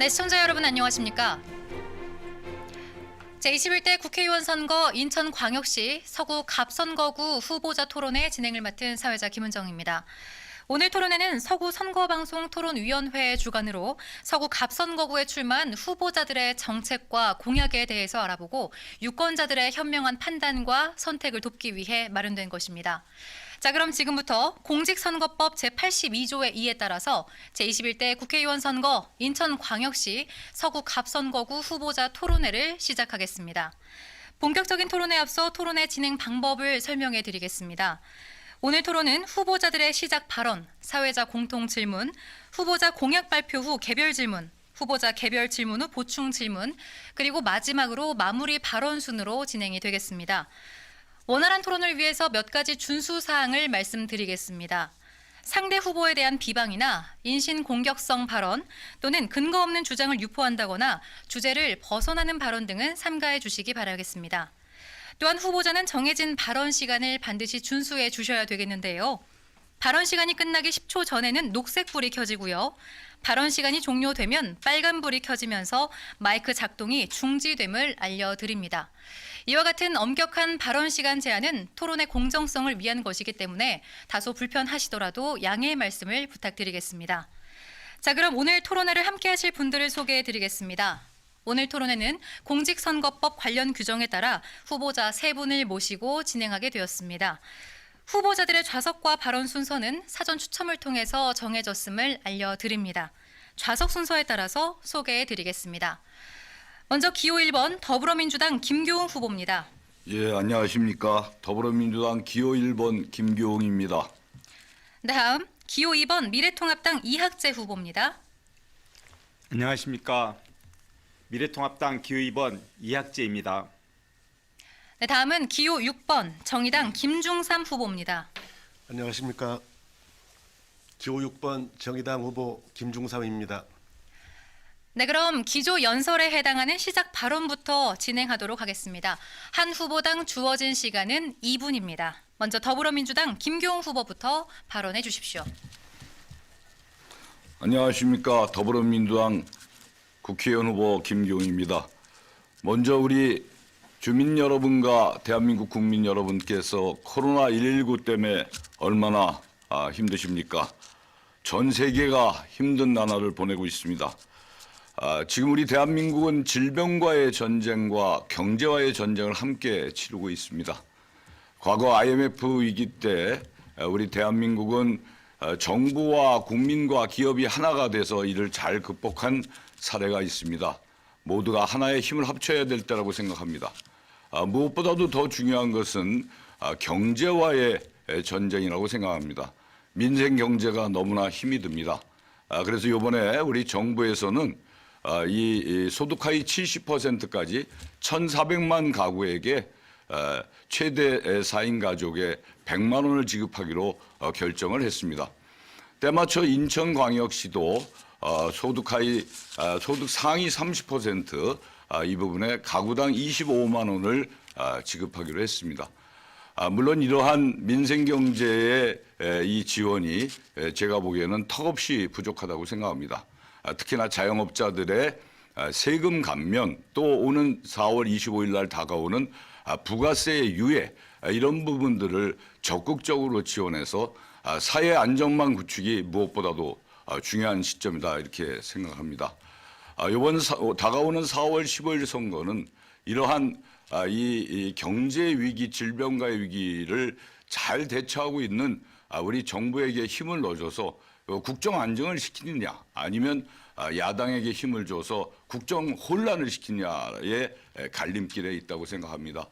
네, 시청자 여러분 안녕하십니까? 제21대 국회의원 선거 인천광역시 서구 갑선거구 후보자 토론회 진행을 맡은 사회자 김은정입니다. 오늘 토론회는 서구 선거방송 토론위원회 주관으로 서구 갑선거구에 출마한 후보자들의 정책과 공약에 대해서 알아보고 유권자들의 현명한 판단과 선택을 돕기 위해 마련된 것입니다. 자, 그럼 지금부터 공직선거법 제82조의 2에 따라서 제21대 국회의원 선거 인천광역시 서구 갑선거구 후보자 토론회를 시작하겠습니다. 본격적인 토론에 앞서 토론회 진행 방법을 설명해 드리겠습니다. 오늘 토론은 후보자들의 시작 발언, 사회자 공통 질문, 후보자 공약 발표 후 개별 질문, 후보자 개별 질문 후 보충 질문, 그리고 마지막으로 마무리 발언 순으로 진행이 되겠습니다. 원활한 토론을 위해서 몇 가지 준수 사항을 말씀드리겠습니다. 상대 후보에 대한 비방이나 인신 공격성 발언 또는 근거 없는 주장을 유포한다거나 주제를 벗어나는 발언 등은 삼가해 주시기 바라겠습니다. 또한 후보자는 정해진 발언 시간을 반드시 준수해 주셔야 되겠는데요. 발언 시간이 끝나기 10초 전에는 녹색불이 켜지고요. 발언 시간이 종료되면 빨간불이 켜지면서 마이크 작동이 중지됨을 알려드립니다. 이와 같은 엄격한 발언 시간 제한은 토론의 공정성을 위한 것이기 때문에 다소 불편하시더라도 양해의 말씀을 부탁드리겠습니다. 자, 그럼 오늘 토론회를 함께 하실 분들을 소개해 드리겠습니다. 오늘 토론회는 공직선거법 관련 규정에 따라 후보자 3분을 모시고 진행하게 되었습니다. 후보자들의 좌석과 발언 순서는 사전 추첨을 통해서 정해졌음을 알려드립니다. 좌석 순서에 따라서 소개해 드리겠습니다. 먼저 기호 1번 더불어민주당 김교웅 후보입니다. 예, 안녕하십니까. 더불어민주당 기호 1번 김교웅입니다. 다음 기호 2번 미래통합당 이학재 후보입니다. 안녕하십니까. 미래통합당 기호 2번 이학재입니다. 네, 다음은 기호 6번 정의당 김중삼 후보입니다. 안녕하십니까. 기호 6번 정의당 후보 김중삼입니다. 네, 그럼 기조 연설에 해당하는 시작 발언부터 진행하도록 하겠습니다. 한 후보당 주어진 시간은 2분입니다. 먼저 더불어민주당 김교웅 후보부터 발언해 주십시오. 안녕하십니까. 더불어민주당 국회의원 후보 김교웅입니다. 먼저 우리 주민 여러분과 대한민국 국민 여러분께서 코로나19 때문에 얼마나 힘드십니까? 전 세계가 힘든 나날을 보내고 있습니다. 지금 우리 대한민국은 질병과의 전쟁과 경제와의 전쟁을 함께 치르고 있습니다. 과거 IMF 위기 때 우리 대한민국은 정부와 국민과 기업이 하나가 돼서 이를 잘 극복한 사례가 있습니다. 모두가 하나의 힘을 합쳐야 될 때라고 생각합니다. 무엇보다도 더 중요한 것은 경제와의 전쟁이라고 생각합니다. 민생 경제가 너무나 힘이 듭니다. 그래서 이번에 우리 정부에서는 이 소득 하위 70%까지 1,400만 가구에게 최대 4인 가족에 100만 원을 지급하기로 결정을 했습니다. 때마쳐 인천광역시도 소득 상위 30% 이 부분에 가구당 25만 원을 지급하기로 했습니다. 물론 이러한 민생경제의 이 지원이 제가 보기에는 턱없이 부족하다고 생각합니다. 특히나 자영업자들의 세금 감면 또 오는 4월 25일 날 다가오는 부가세의 유예 이런 부분들을 적극적으로 지원해서 사회 안정망 구축이 무엇보다도 중요한 시점이다 이렇게 생각합니다. 이번 다가오는 4월 15일 선거는 이러한 이 경제 위기, 질병과의 위기를 잘 대처하고 있는 우리 정부에게 힘을 넣어줘서 국정 안정을 시키느냐 아니면 야당에게 힘을 줘서 국정 혼란을 시키느냐의 갈림길에 있다고 생각합니다.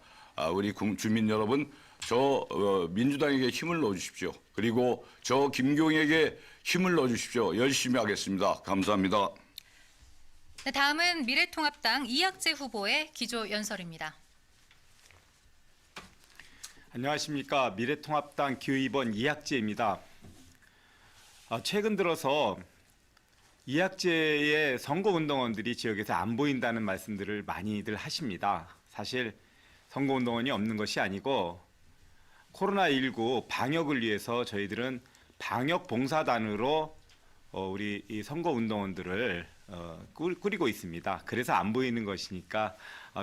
우리 주민 여러분, 저 민주당에게 힘을 넣어주십시오. 그리고 저 김교웅에게 힘을 넣어주십시오. 열심히 하겠습니다. 감사합니다. 네, 다음은 미래통합당 이학재 후보의 기조 연설입니다. 안녕하십니까. 미래통합당 기호 2번 이학재입니다. 최근 들어서 이학재의 선거운동원들이 지역에서 안 보인다는 말씀들을 많이들 하십니다. 사실 선거운동원이 없는 것이 아니고 코로나19 방역을 위해서 저희들은 방역봉사단으로 우리 이 선거운동원들을 꾸리고 있습니다. 그래서 안 보이는 것이니까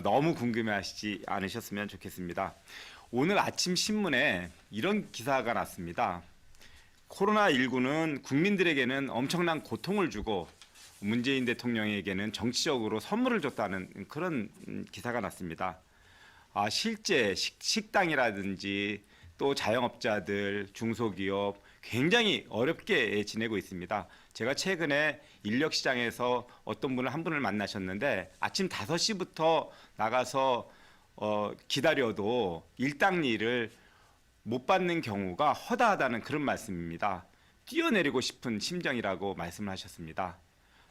너무 궁금해하시지 않으셨으면 좋겠습니다. 오늘 아침 신문에 이런 기사가 났습니다. 코로나19는 국민들에게는 엄청난 고통을 주고 문재인 대통령에게는 정치적으로 선물을 줬다는 그런 기사가 났습니다. 실제 식당이라든지 또 자영업자들, 중소기업 굉장히 어렵게 지내고 있습니다. 제가 최근에 인력시장에서 한 분을 만나셨는데 아침 5시부터 나가서 기다려도 일당리를 못 받는 경우가 허다하다는 그런 말씀입니다. 뛰어내리고 싶은 심정이라고 말씀을 하셨습니다.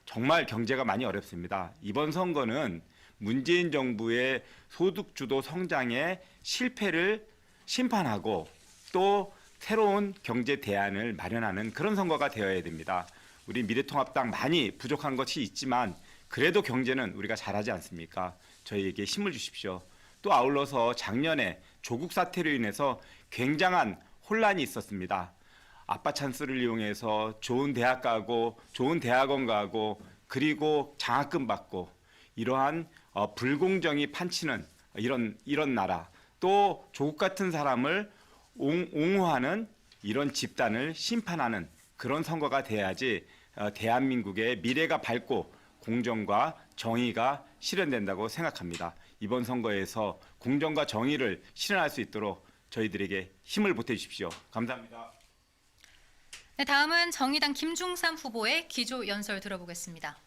정말 경제가 많이 어렵습니다. 이번 선거는 문재인 정부의 소득주도 성장의 실패를 심판하고 또 새로운 경제 대안을 마련하는 그런 선거가 되어야 됩니다. 우리 미래통합당 많이 부족한 것이 있지만 그래도 경제는 우리가 잘하지 않습니까? 저희에게 힘을 주십시오. 또 아울러서 작년에 조국 사태로 인해서 굉장한 혼란이 있었습니다. 아빠 찬스를 이용해서 좋은 대학 가고 좋은 대학원 가고 그리고 장학금 받고 이러한 불공정이 판치는 이런 나라 또 조국 같은 사람을 옹호하는 이런 집단을 심판하는 그런 선거가 돼야지 대한민국의 미래가 밝고 공정과 정의가 실현된다고 생각합니다. 이번 선거에서 공정과 정의를 실현할 수 있도록 저희들에게 힘을 보태주십시오. 감사합니다. 네, 다음은 정의당 김중삼 후보의 기조 연설 들어보겠습니다.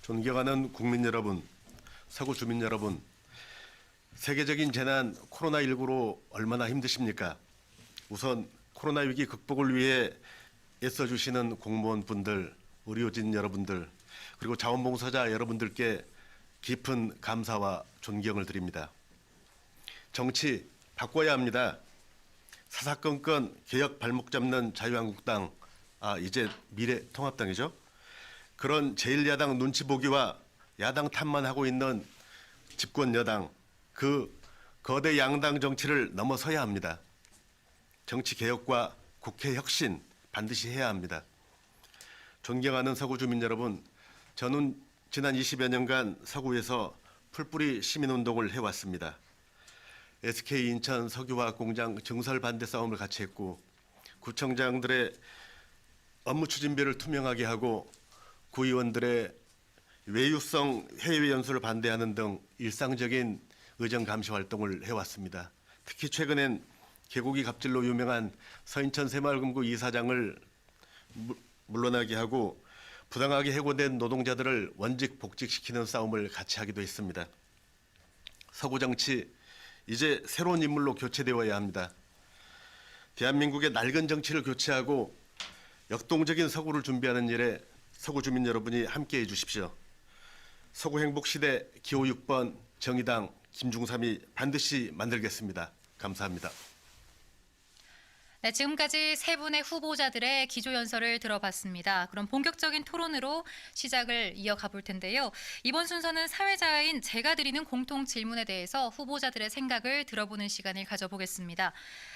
존경하는 국민 여러분, 서구 주민 여러분, 세계적인 재난 코로나19로 얼마나 힘드십니까? 우선 코로나 위기 극복을 위해 애써주시는 공무원분들, 의료진 여러분들, 그리고 자원봉사자 여러분들께 깊은 감사와 존경을 드립니다. 정치 바꿔야 합니다. 사사건건 개혁 발목 잡는 자유한국당, 이제 미래통합당이죠. 그런 제1야당 눈치 보기와 야당 탓만 하고 있는 집권 여당, 그 거대 양당 정치를 넘어서야 합니다. 정치 개혁과 국회 혁신 반드시 해야 합니다. 존경하는 서구 주민 여러분, 저는 지난 20여 년간 서구에서 풀뿌리 시민운동을 해왔습니다. SK 인천 석유화학 공장 증설 반대 싸움을 같이 했고 구청장들의 업무 추진비를 투명하게 하고 구의원들의 외유성 해외 연수를 반대하는 등 일상적인 의정 감시 활동을 해왔습니다. 특히 최근엔 개고기 갑질로 유명한 서인천 새마을금고 이사장을 물러나게 하고 부당하게 해고된 노동자들을 원직 복직시키는 싸움을 같이 하기도 했습니다. 서구 정치 이제 새로운 인물로 교체되어야 합니다. 대한민국의 낡은 정치를 교체하고 역동적인 서구를 준비하는 일에 서구 주민 여러분이 함께해 주십시오. 서구 행복시대 기호 6번 정의당 김중삼이 반드시 만들겠습니다. 감사합니다. 네, 지금까지 세 분의 후보자들의 기조 연설을 들어봤습니다. 그럼 본격적인 토론으로 시작을 이어가 볼 텐데요. 이번 순서는 사회자인 제가 드리는 공통 질문에 대해서 후보자들의 생각을 들어보는 시간을 가져보겠습니다.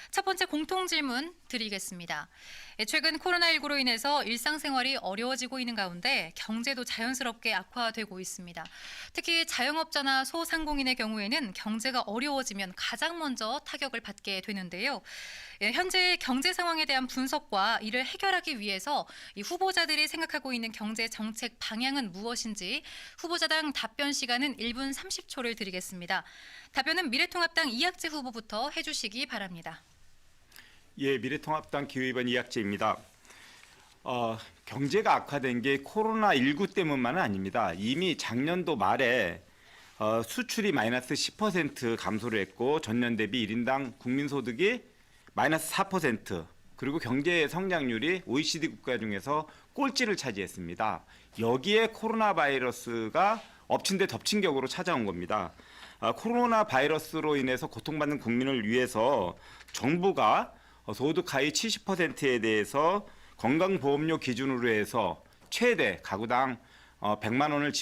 첫 번째 공통 질문 드리겠습니다. 최근 코로나19로 인해서 일상생활이 어려워지고 있는 가운데 경제도 자연스럽게 악화되고 있습니다. 특히 자영업자나 소상공인의 경우에는 경제가 어려워지면 가장 먼저 타격을 받게 되는데요. 현재 경제 상황에 대한 분석과 이를 해결하기 위해서 이 후보자들이 생각하고 있는 경제 정책 방향은 무엇인지 후보자당 답변 시간은 1분 30초를 드리겠습니다. 답변은 미래통합당 이학재 후보부터 해주시기 바랍니다. 예, 미래통합당 기호 2번 이학재입니다. 경제가 악화된 게 코로나19 때문만은 아닙니다. 이미 작년도 말에 수출이 마이너스 10% 감소를 했고 전년 대비 1인당 국민소득이 마이너스 4%, 그리고 경제 성장률이 OECD 국가 중에서 꼴찌를 차지했습니다. 여기에 코로나 바이러스가 엎친 데 덮친 격으로 찾아온 겁니다. 코로나 바이러스로 인해서 고통받는 국민을 위해서 정부가 소득 하위 70%에 대해서 건강보험료 기준으로 해서 최대 가구당 100만 원을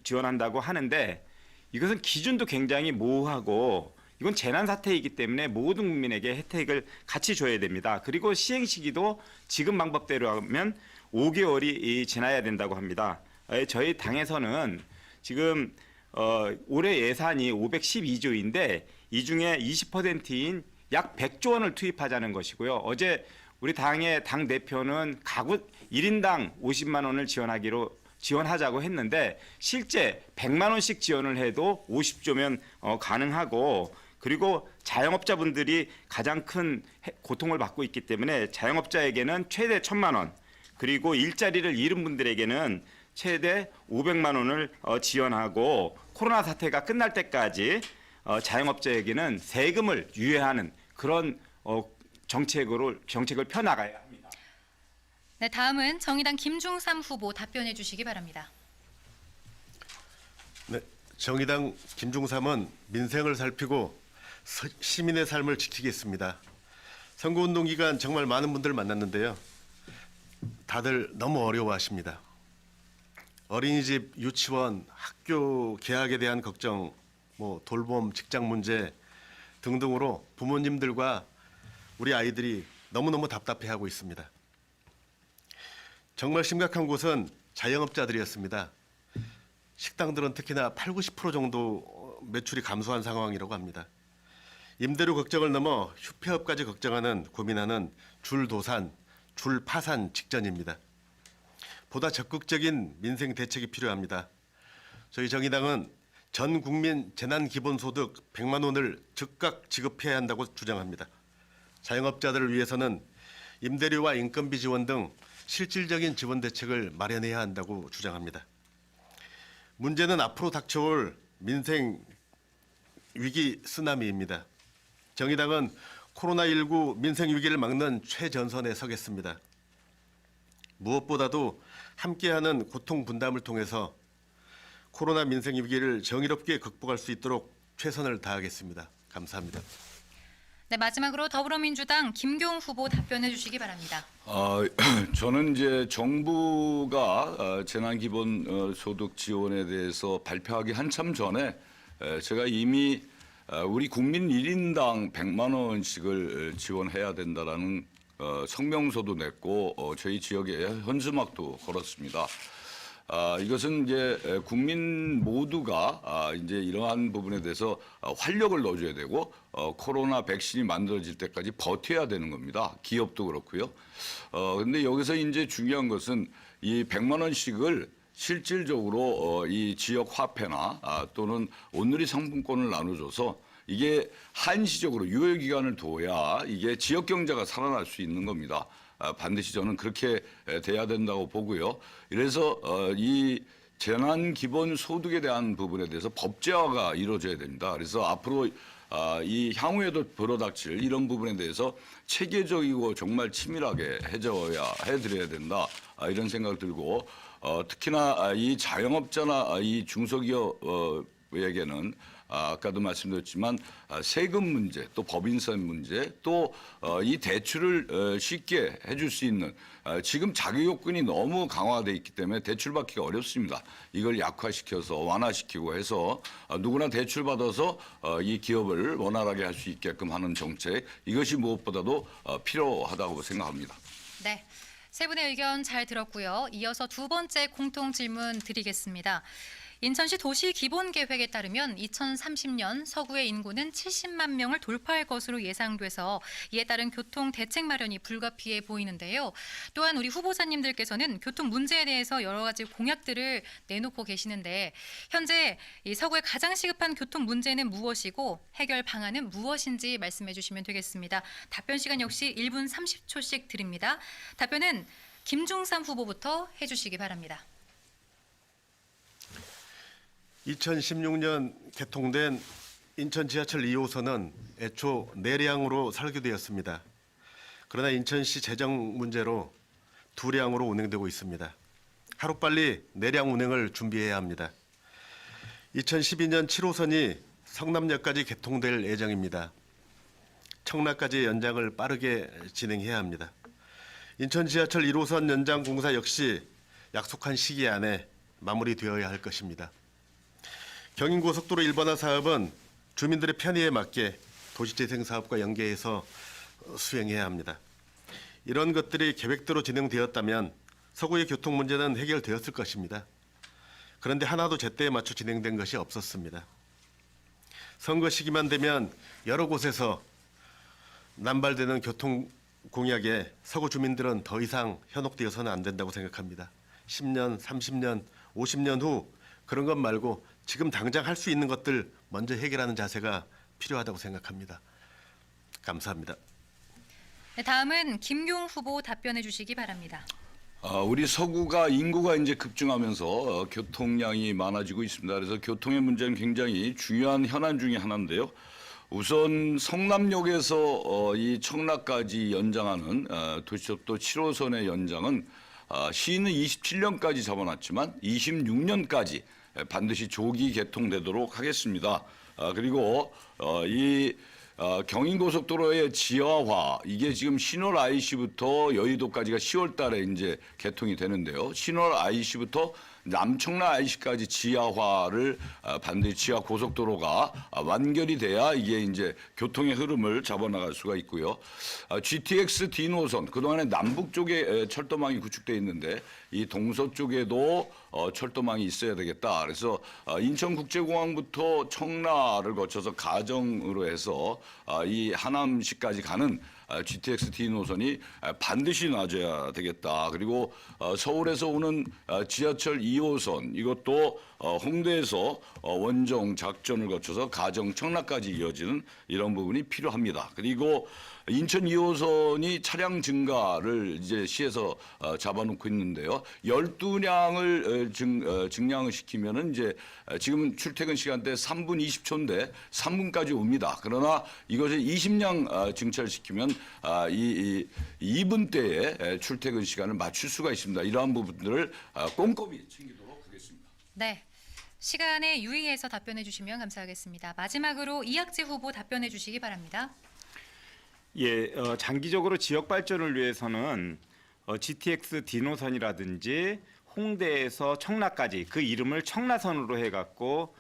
지원한다고 하는데 이것은 기준도 굉장히 모호하고 이건 재난 사태이기 때문에 모든 국민에게 혜택을 같이 줘야 됩니다. 그리고 시행 시기도 지금 방법대로 하면 5개월이 지나야 된다고 합니다. 저희 당에서는 지금 올해 예산이 512조인데 이 중에 20%인 약 100조 원을 투입하자는 것이고요. 어제 우리 당의 당 대표는 가구 1인당 50만 원을 지원하자고 했는데 실제 100만 원씩 지원을 해도 50조면 가능하고, 그리고 자영업자분들이 가장 큰 고통을 받고 있기 때문에 자영업자에게는 최대 1,000만 원, 그리고 일자리를 잃은 분들에게는 최대 500만 원을 지원하고, 코로나 사태가 끝날 때까지 자영업자에게는 세금을 유예하는 그런 정책을 펴나가야 합니다. 네, 다음은 정의당 김중삼 후보 답변해 주시기 바랍니다. 네, 정의당 김중삼은 민생을 살피고 시민의 삶을 지키겠습니다. 선거운동 기간 정말 많은 분들 만났는데요. 다들 너무 어려워하십니다. 어린이집, 유치원, 학교 개학에 대한 걱정, 돌봄, 직장 문제 등등으로 부모님들과 우리 아이들이 너무너무 답답해하고 있습니다. 정말 심각한 곳은 자영업자들이었습니다. 식당들은 특히나 80~90% 정도 매출이 감소한 상황이라고 합니다. 임대료 걱정을 넘어 휴폐업까지 고민하는 줄도산, 줄파산 직전입니다. 보다 적극적인 민생 대책이 필요합니다. 저희 정의당은 전 국민 재난기본소득 100만 원을 즉각 지급해야 한다고 주장합니다. 자영업자들을 위해서는 임대료와 인건비 지원 등 실질적인 지원 대책을 마련해야 한다고 주장합니다. 문제는 앞으로 닥쳐올 민생 위기 쓰나미입니다. 정의당은 코로나19 민생 위기를 막는 최전선에 서겠습니다. 무엇보다도 함께하는 고통 분담을 통해서 코로나 민생 위기를 정의롭게 극복할 수 있도록 최선을 다하겠습니다. 감사합니다. 네, 마지막으로 더불어민주당 김교훈 후보 답변해 주시기 바랍니다. 저는 이제 정부가 재난기본소득 지원에 대해서 발표하기 한참 전에 제가 이미 우리 국민 1인당 100만 원씩을 지원해야 된다라는 성명서도 냈고 저희 지역에 현수막도 걸었습니다. 이것은 이제 국민 모두가 이제 이러한 부분에 대해서 활력을 넣어줘야 되고 코로나 백신이 만들어질 때까지 버텨야 되는 겁니다. 기업도 그렇고요. 근데 여기서 이제 중요한 것은 이 100만 원씩을 실질적으로 이 지역 화폐나 또는 온누리 상품권을 나눠줘서 이게 한시적으로 유효 기간을 둬야 이게 지역 경제가 살아날 수 있는 겁니다. 반드시 저는 그렇게 돼야 된다고 보고요. 이래서 이 재난 기본 소득에 대한 부분에 대해서 법제화가 이루어져야 됩니다. 그래서 앞으로 이 향후에도 불어닥칠 이런 부분에 대해서 체계적이고 정말 치밀하게 해드려야 된다. 이런 생각을 들고 특히나 이 자영업자나 이 중소기업에게는 아까도 말씀드렸지만 세금 문제, 또 법인세 문제, 또 이 대출을 쉽게 해줄 수 있는 지금 자기 요건이 너무 강화돼 있기 때문에 대출 받기가 어렵습니다. 이걸 약화시켜서 완화시키고 해서 누구나 대출 받아서 이 기업을 원활하게 할 수 있게끔 하는 정책, 이것이 무엇보다도 필요하다고 생각합니다. 네. 세 분의 의견 잘 들었고요. 이어서 두 번째 공통 질문 드리겠습니다. 인천시 도시기본계획에 따르면 2030년 서구의 인구는 70만 명을 돌파할 것으로 예상돼서 이에 따른 교통 대책 마련이 불가피해 보이는데요. 또한 우리 후보자님들께서는 교통 문제에 대해서 여러 가지 공약들을 내놓고 계시는데 현재 이 서구의 가장 시급한 교통 문제는 무엇이고 해결 방안은 무엇인지 말씀해 주시면 되겠습니다. 답변 시간 역시 1분 30초씩 드립니다. 답변은 김중삼 후보부터 해주시기 바랍니다. 2016년 개통된 인천 지하철 2호선은 애초 내량으로 설계되었습니다. 그러나 인천시 재정 문제로 두량으로 운행되고 있습니다. 하루빨리 내량 운행을 준비해야 합니다. 2012년 7호선이 성남역까지 개통될 예정입니다. 청라까지 연장을 빠르게 진행해야 합니다. 인천 지하철 1호선 연장 공사 역시 약속한 시기 안에 마무리되어야 할 것입니다. 경인고속도로 일반화 사업은 주민들의 편의에 맞게 도시재생 사업과 연계해서 수행해야 합니다. 이런 것들이 계획대로 진행되었다면 서구의 교통 문제는 해결되었을 것입니다. 그런데 하나도 제때에 맞춰 진행된 것이 없었습니다. 선거 시기만 되면 여러 곳에서 남발되는 교통 공약에 서구 주민들은 더 이상 현혹되어서는 안 된다고 생각합니다. 10년, 30년, 50년 후 그런 것 말고 지금 당장 할 수 있는 것들 먼저 해결하는 자세가 필요하다고 생각합니다. 감사합니다. 네, 다음은 김용 후보 답변해 주시기 바랍니다. 우리 서구가 인구가 이제 급증하면서 교통량이 많아지고 있습니다. 그래서 교통의 문제는 굉장히 중요한 현안 중에 하나인데요. 우선 성남역에서 이 청라까지 연장하는 도시속도 7호선의 연장은 시는 27년까지 잡아놨지만 26년까지 반드시 조기 개통되도록 하겠습니다. 그리고 이 경인고속도로의 지하화 이게 지금 신월 IC부터 여의도까지가 10월 달에 이제 개통이 되는데요. 신월 IC부터 남청라 IC까지 지하화를 반드시 지하 고속도로가 완결이 돼야 이게 이제 교통의 흐름을 잡아나갈 수가 있고요. GTX D 노선 그동안에 남북 쪽에 철도망이 구축돼 있는데 이 동서쪽에도 철도망이 있어야 되겠다. 그래서 인천국제공항부터 청라를 거쳐서 가정으로 해서 이 하남시까지 가는 GTX D 노선이 반드시 놔줘야 되겠다. 그리고 서울에서 오는 지하철 2호선 이것도 홍대에서 원정 작전을 거쳐서 가정 청라까지 이어지는 이런 부분이 필요합니다. 그리고 인천 2호선이 차량 증가를 이제 시에서 잡아놓고 있는데요. 12량을 증량을 시키면은 이제 지금은 출퇴근 시간대 3분 20초인데 3분까지 옵니다. 그러나 이것을 20량 증설시키면 이 2분대에 출퇴근 시간을 맞출 수가 있습니다. 이러한 부분들을 꼼꼼히 챙기도록 하겠습니다. 네. 시간에 유의해서 답변해 주시면 감사하겠습니다. 마지막으로 이학재 후보 답변해 주시기 바랍니다. 예, 장기적으로 지역 발전을 위해서는 GTX D 노선이라든지 홍대에서 청라까지 그 이름을 청라선으로 해갖고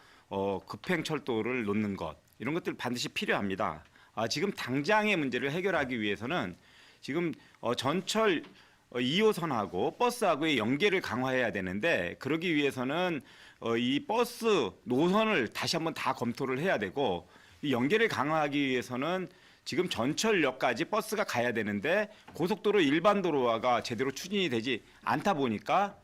급행 철도를 놓는 것 이런 것들 반드시 필요합니다. 지금 당장의 문제를 해결하기 위해서는 지금 전철 2호선하고 버스하고의 연계를 강화해야 되는데 그러기 위해서는 이 버스 노선을 다시 한번 다 검토를 해야 되고 이 연계를 강화하기 위해서는 지금 전철역까지 버스가 가야 되는데 고속도로 일반 도로화가 제대로 추진이 되지 않다 보니까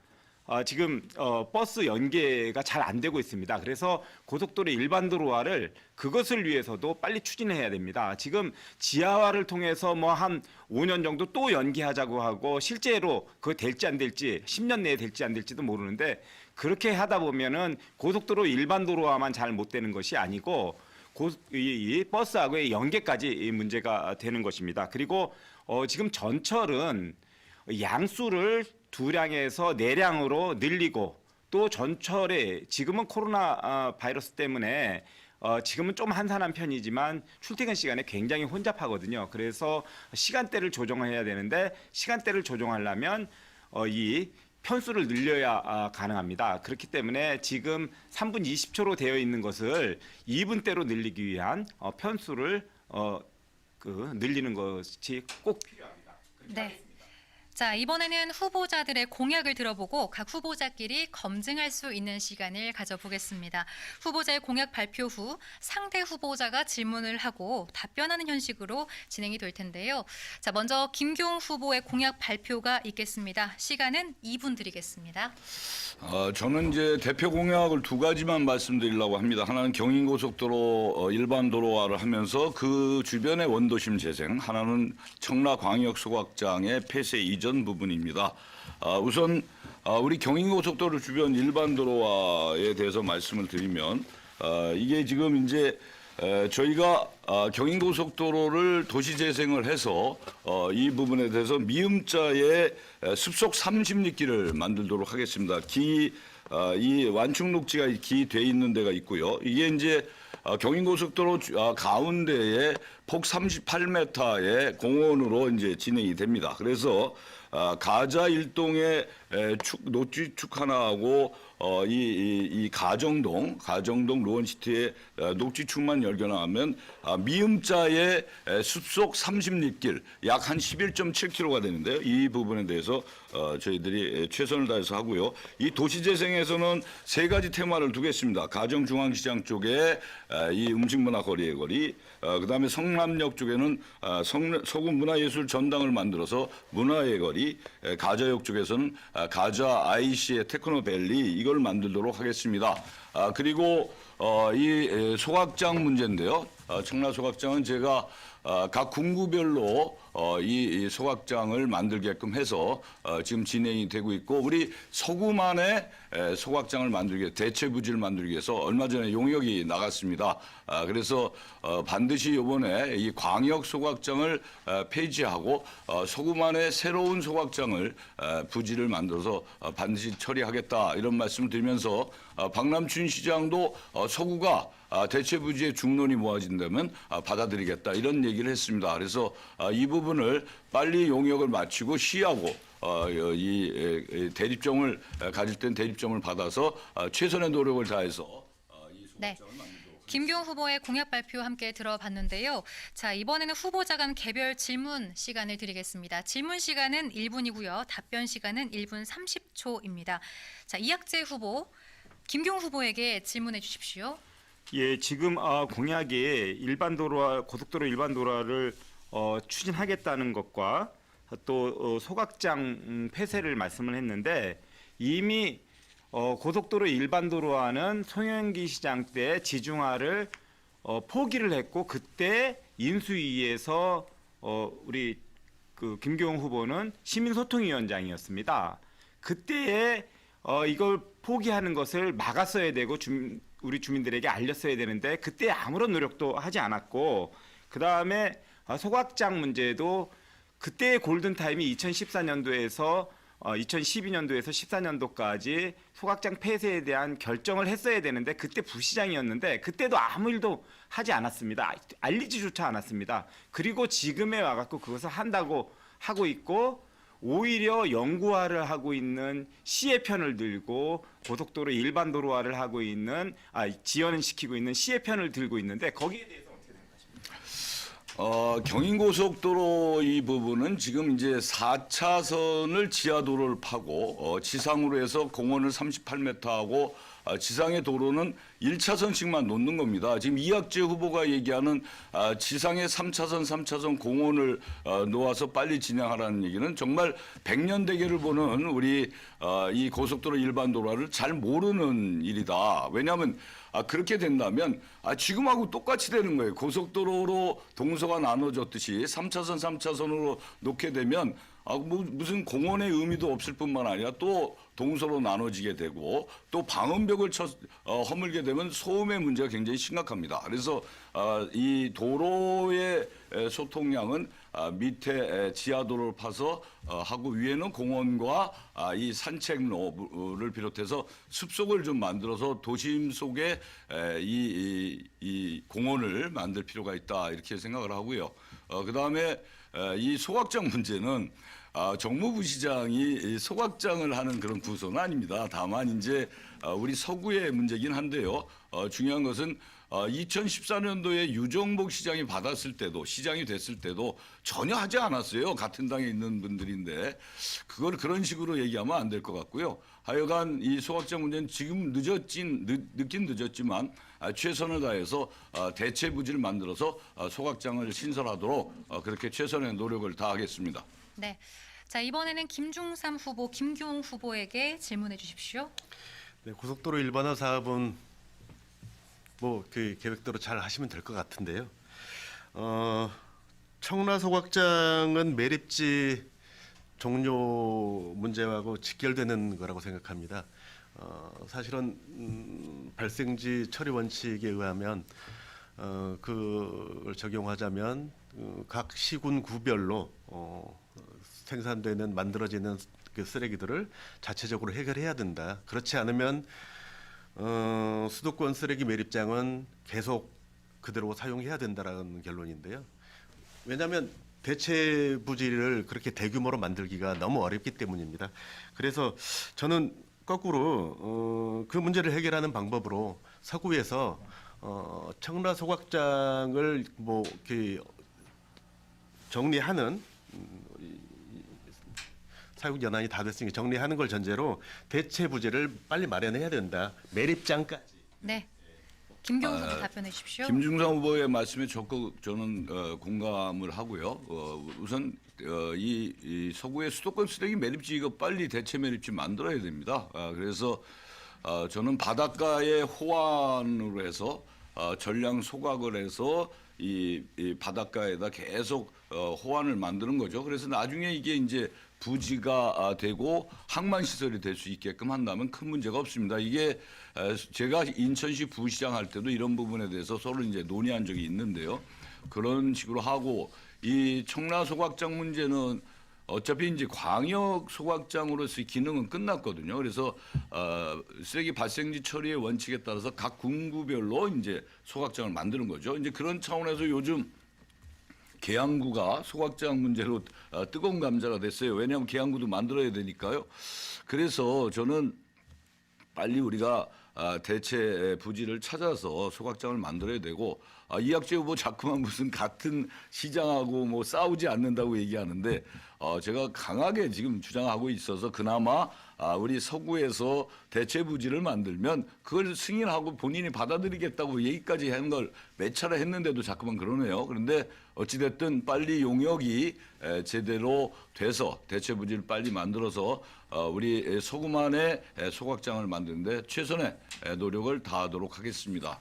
지금 버스 연계가 잘 안 되고 있습니다. 그래서 고속도로 일반 도로화를 그것을 위해서도 빨리 추진해야 됩니다. 지금 지하화를 통해서 뭐 한 5년 정도 또 연기하자고 하고 실제로 그거 될지 안 될지 10년 내에 될지 안 될지도 모르는데 그렇게 하다 보면은 고속도로 일반 도로화만 잘 못 되는 것이 아니고 이 버스하고의 연계까지 문제가 되는 것입니다. 그리고 지금 전철은 양수를 2량에서 4량으로 늘리고 또 전철에 지금은 코로나 바이러스 때문에 지금은 좀 한산한 편이지만 출퇴근 시간에 굉장히 혼잡하거든요. 그래서 시간대를 조정해야 되는데 시간대를 조정하려면 이 편수를 늘려야 가능합니다. 그렇기 때문에 지금 3분 20초로 되어 있는 것을 2분대로 늘리기 위한 편수를 늘리는 것이 꼭 필요합니다. 네. 자, 이번에는 후보자들의 공약을 들어보고 각 후보자끼리 검증할 수 있는 시간을 가져보겠습니다. 후보자의 공약 발표 후 상대 후보자가 질문을 하고 답변하는 형식으로 진행이 될 텐데요. 자, 먼저 김경 후보의 공약 발표가 있겠습니다. 시간은 2분 드리겠습니다. 저는 이제 대표 공약을 2가지만 말씀드리려고 합니다. 하나는 경인고속도로 일반 도로화를 하면서 그 주변의 원도심 재생, 하나는 청라광역소각장의 폐쇄 이전 부분입니다. 우선 우리 경인고속도로 주변 일반 도로화에 대해서 말씀을 드리면 이게 지금 이제 저희가 경인고속도로를 도시재생을 해서 이 부분에 대해서 미음자의 습속 30리길을 만들도록 하겠습니다. 이 완충 녹지가 기돼 있는 데가 있고요. 이게 이제 경인고속도로 가운데에 폭 38m의 공원으로 이제 진행이 됩니다. 그래서 가자 일동의 녹지축 하나하고 이 가정동 로원시티의 녹지축만 열겨나가면 미음자의 숲속 30리길 약 한 11.7km가 되는데요. 이 부분에 대해서 저희들이 최선을 다해서 하고요. 이 도시재생에 소각장에서는 세 가지 테마를 두겠습니다. 가정중앙시장 쪽에 이 음식문화 거리의 거리, 그다음에 성남역 쪽에는 서구 문화예술 전당을 만들어서 문화의 거리, 가자역 쪽에서는 가자 IC의 테크노밸리 이걸 만들도록 하겠습니다. 그리고 이 소각장 문제인데요. 청라 소각장은 제가 각 군구별로 이 소각장을 만들게끔 해서 지금 진행이 되고 있고 우리 서구만의 소각장을 만들기 위해 대체 부지를 만들기 위해서 얼마 전에 용역이 나갔습니다. 그래서 반드시 이번에 이 광역 소각장을 폐지하고 서구만의 새로운 소각장을 부지를 만들어서 반드시 처리하겠다 이런 말씀을 드리면서 박남춘 시장도 서구가 대체 부지의 중론이 모아진다면 받아들이겠다 이런 얘기를 했습니다. 그래서 이 부분을 빨리 용역을 마치고 시하고 이 대립점을 가질 땐 대립점을 받아서 최선의 노력을 다해서 이 네. 소각장을 만들도록 김기용 후보의 공약 발표 함께 들어봤는데요. 자, 이번에는 후보자 간 개별 질문 시간을 드리겠습니다. 질문 시간은 1분이고요. 답변 시간은 1분 30초입니다. 자, 이학재 후보, 김기용 후보에게 질문해 주십시오. 예, 지금 공약이 일반 도로와 고속도로 일반 도로를 추진하겠다는 것과 또 소각장 폐쇄를 말씀을 했는데 이미 고속도로 일반 도로와는 송영기 시장 때 지중화를 포기를 했고 그때 인수위에서 우리 그 김기용 후보는 시민소통위원장이었습니다. 그때에 이걸 포기하는 것을 막았어야 되고 우리 주민들에게 알렸어야 되는데 그때 아무런 노력도 하지 않았고 그 다음에 소각장 문제도 그때의 골든타임이 2014년도에서 2012년도에서 14년도까지 소각장 폐쇄에 대한 결정을 했어야 되는데 그때 부시장이었는데 그때도 아무 일도 하지 않았습니다. 알리지조차 않았습니다. 그리고 지금에 와갖고 그것을 한다고 하고 있고 오히려 영구화를 하고 있는 시의 편을 들고 고속도로 일반 도로화를 하고 있는 지연을 시키고 있는 시의 편을 들고 있는데 거기에 대해서 어떻게 생각하십니까? 경인고속도로 이 부분은 지금 이제 4차선을 지하도로를 파고 지상으로 해서 공원을 38m 하고 지상의 도로는 1차선씩만 놓는 겁니다. 지금 이학재 후보가 얘기하는 지상의 3차선 공원을 놓아서 빨리 진행하라는 얘기는 정말 백년 대계를 보는 우리 이 고속도로 일반 도로를 잘 모르는 일이다. 왜냐하면 그렇게 된다면 지금하고 똑같이 되는 거예요. 고속도로로 동서가 나눠졌듯이 3차선으로 놓게 되면 무슨 공원의 의미도 없을 뿐만 아니라 또 동서로 나눠지게 되고 또 방음벽을 허물게 되면 소음의 문제가 굉장히 심각합니다. 그래서 이 도로의 소통량은 밑에 지하도로를 파서 하고 위에는 공원과 이 산책로를 비롯해서 숲속을 좀 만들어서 도심 속에 이 공원을 만들 필요가 있다 이렇게 생각을 하고요. 그다음에 이 소각장 문제는 정무부 시장이 소각장을 하는 그런 구조는 아닙니다. 다만 이제 우리 서구의 문제긴 한데요. 중요한 것은 2014년도에 유정복 시장이 받았을 때도 시장이 됐을 때도 전혀 하지 않았어요. 같은 당에 있는 분들인데 그걸 그런 식으로 얘기하면 안 될 것 같고요. 하여간 이 소각장 문제는 지금 늦긴 늦었지만 최선을 다해서 대체 부지를 만들어서 소각장을 신설하도록 그렇게 최선의 노력을 다하겠습니다. 네. 자, 이번에는 김중삼 후보, 김기용 후보에게 질문해 주십시오. 네, 고속도로 일반화 사업은 뭐 그 계획대로 잘 하시면 될 것 같은데요. 청라 소각장은 매립지 종료 문제하고 직결되는 거라고 생각합니다. 사실은 발생지 처리 원칙에 의하면 그걸 적용하자면 각 시군 구별로 생산되는 만들어지는 그 쓰레기들을 자체적으로 해결해야 된다. 그렇지 않으면 수도권 쓰레기 매립장은 계속 그대로 사용해야 된다라는 결론인데요. 왜냐하면 대체 부지를 그렇게 대규모로 만들기가 너무 어렵기 때문입니다. 그래서 저는 거꾸로 그 문제를 해결하는 방법으로 서구에서 청라 소각장을 뭐 이렇게 정리하는 사육 연한이 다 됐으니까 정리하는 걸 전제로 대체 부지를 빨리 마련해야 된다. 매립장까지. 네. 김경우 후보 답변해 주십시오. 김중삼 후보의 말씀에 적극 저는 공감을 하고요. 우선 이 서구의 수도권 쓰레기 매립지 이거 빨리 대체 매립지 만들어야 됩니다. 그래서 저는 바닷가에 호환으로 해서 전량 소각을 해서 이 바닷가에다 계속 호환을 만드는 거죠. 그래서 나중에 이게 이제 부지가 되고 항만 시설이 될 수 있게끔 한다면 큰 문제가 없습니다. 이게 제가 인천시 부시장 할 때도 이런 부분에 대해서 서로 이제 논의한 적이 있는데요. 그런 식으로 하고 이 청라 소각장 문제는 어차피 이제 광역 소각장으로서의 기능은 끝났거든요. 그래서 쓰레기 발생지 처리의 원칙에 따라서 각 군구별로 이제 소각장을 만드는 거죠. 이제 그런 차원에서 요즘 계양구가 소각장 문제로 뜨거운 감자가 됐어요. 왜냐하면 계양구도 만들어야 되니까요. 그래서 저는 빨리 우리가 대체 부지를 찾아서 소각장을 만들어야 되고 이학재 후보 자꾸만 무슨 같은 시장하고 뭐 싸우지 않는다고 얘기하는데 제가 강하게 지금 주장하고 있어서 그나마 우리 서구에서 대체 부지를 만들면 그걸 승인하고 본인이 받아들이겠다고 얘기까지 한 걸 몇 차례 했는데도 자꾸만 그러네요. 그런데 어찌됐든 빨리 용역이 제대로 돼서 대체 부지를 빨리 만들어서 우리 서구만의 소각장을 만드는데 최선의 노력을 다하도록 하겠습니다.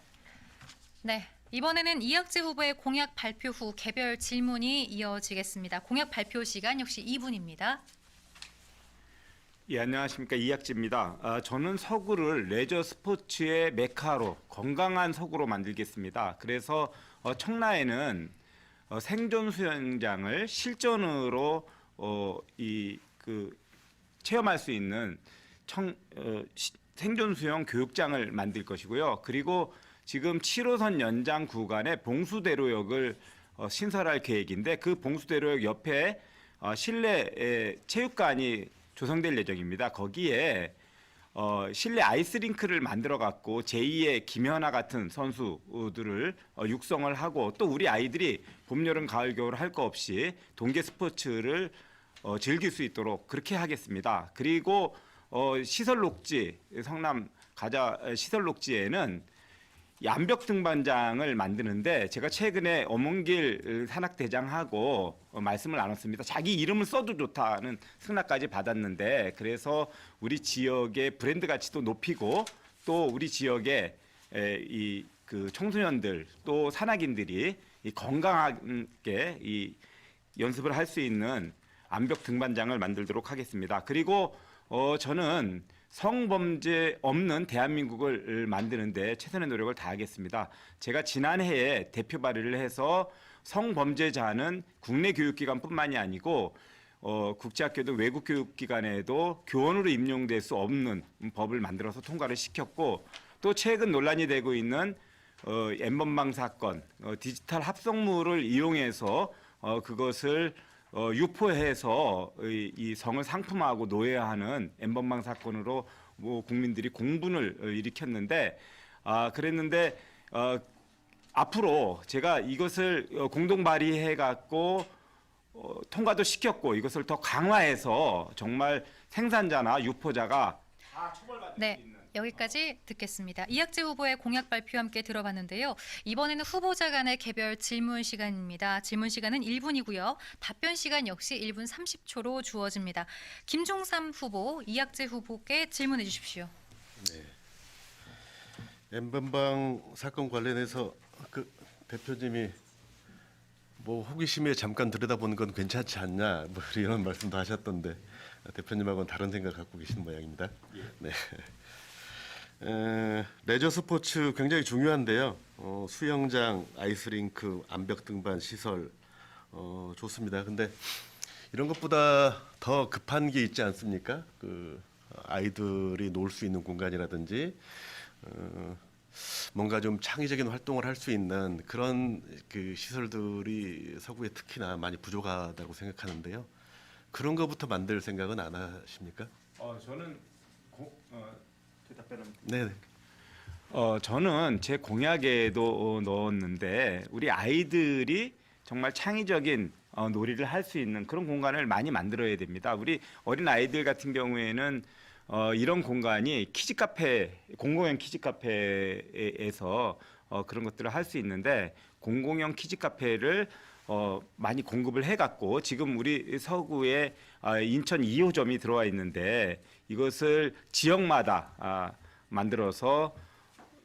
네. 이번에는 이학재 후보의 공약 발표 후 개별 질문이 이어지겠습니다. 공약 발표 시간 역시 2분입니다. 예, 안녕하십니까, 이학재입니다. 저는 서구를 레저 스포츠의 메카로 건강한 서구로 만들겠습니다. 그래서 청라에는 생존 수영장을 실전으로 체험할 수 있는 생존 수영 교육장을 만들 것이고요. 그리고 지금 7호선 연장 구간에 봉수대로역을 신설할 계획인데 그 봉수대로역 옆에 실내 체육관이 조성될 예정입니다. 거기에 실내 아이스링크를 만들어 갖고 제2의 김연아 같은 선수들을 육성을 하고 또 우리 아이들이 봄, 여름, 가을, 겨울 할 거 없이 동계 스포츠를 즐길 수 있도록 그렇게 하겠습니다. 그리고 시설 녹지 성남 가자 시설 녹지에는 이 암벽 등반장을 만드는데 제가 최근에 엄원길 산악대장하고 말씀을 나눴습니다. 자기 이름을 써도 좋다는 승낙까지 받았는데 그래서 우리 지역의 브랜드 가치도 높이고 또 우리 지역의 그 청소년들 또 산악인들이 건강하게 연습을 할 수 있는 암벽 등반장을 만들도록 하겠습니다. 그리고 저는 성범죄 없는 대한민국을 만드는데 최선의 노력을 다하겠습니다. 제가 지난해에 대표 발의를 해서 성범죄자는 국내 교육기관뿐만이 아니고 국제학교든 외국 교육기관에도 교원으로 임용될 수 없는 법을 만들어서 통과를 시켰고 또 최근 논란이 되고 있는 N번방 사건, 디지털 합성물을 이용해서 그것을 유포해서 이 성을 상품화하고 노예화하는 N번방 사건으로 국민들이 공분을 일으켰는데 그랬는데 앞으로 제가 이것을 공동 발의해 갖고 통과도 시켰고 이것을 더 강화해서 정말 생산자나 유포자가 다 처벌받을 수 있는 여기까지 듣겠습니다. 이학재 후보의 공약 발표 함께 들어봤는데요. 이번에는 후보자 간의 개별 질문 시간입니다. 질문 시간은 1분이고요. 답변 시간 역시 1분 30초로 주어집니다. 김종삼 후보, 이학재 후보께 질문해 주십시오. 네. N번방 사건 관련해서 그 대표님이 뭐 호기심에 잠깐 들여다보는 건 괜찮지 않냐 뭐 이런 말씀도 하셨던데 대표님하고는 다른 생각 갖고 계시는 모양입니다. 네. 레저 스포츠 굉장히 중요한데요. 수영장, 아이스링크, 암벽 등반 시설 좋습니다. 근데 이런 것보다 더 급한 게 있지 않습니까? 그 아이들이 놀 수 있는 공간이라든지 뭔가 좀 창의적인 활동을 할 수 있는 그런 그 시설들이 서구에 특히나 많이 부족하다고 생각하는데요. 그런 것부터 만들 생각은 안 하십니까? 저는 답변은 네. 저는 제 공약에도 넣었는데 우리 아이들이 정말 창의적인 놀이를 할 수 있는 그런 공간을 많이 만들어야 됩니다. 우리 어린 아이들 같은 경우에는 이런 공간이 키즈 카페, 공공형 키즈 카페에서 그런 것들을 할 수 있는데 공공형 키즈 카페를 많이 공급을 해갖고 지금 우리 서구에 인천 2호점이 들어와 있는데 이것을 지역마다 만들어서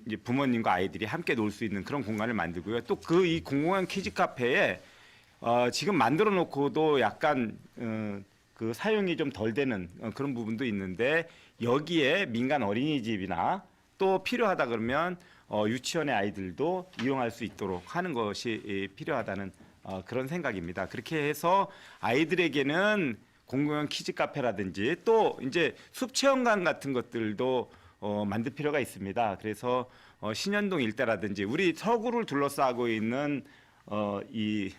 이제 부모님과 아이들이 함께 놀 수 있는 그런 공간을 만들고요. 또 그 이 공공형 키즈 카페에 지금 만들어 놓고도 약간 그 사용이 좀 덜 되는 그런 부분도 있는데 여기에 민간 어린이집이나 또 필요하다 그러면 유치원의 아이들도 이용할 수 있도록 하는 것이 필요하다는 그런 생각입니다. 그렇게 해서 아이들에게는 공공형 키즈 카페라든지 또 이제 숲 체험관 같은 것들도 만들 필요가 있습니다. 그래서 신현동 일대라든지 우리 서구를 둘러싸고 있는 이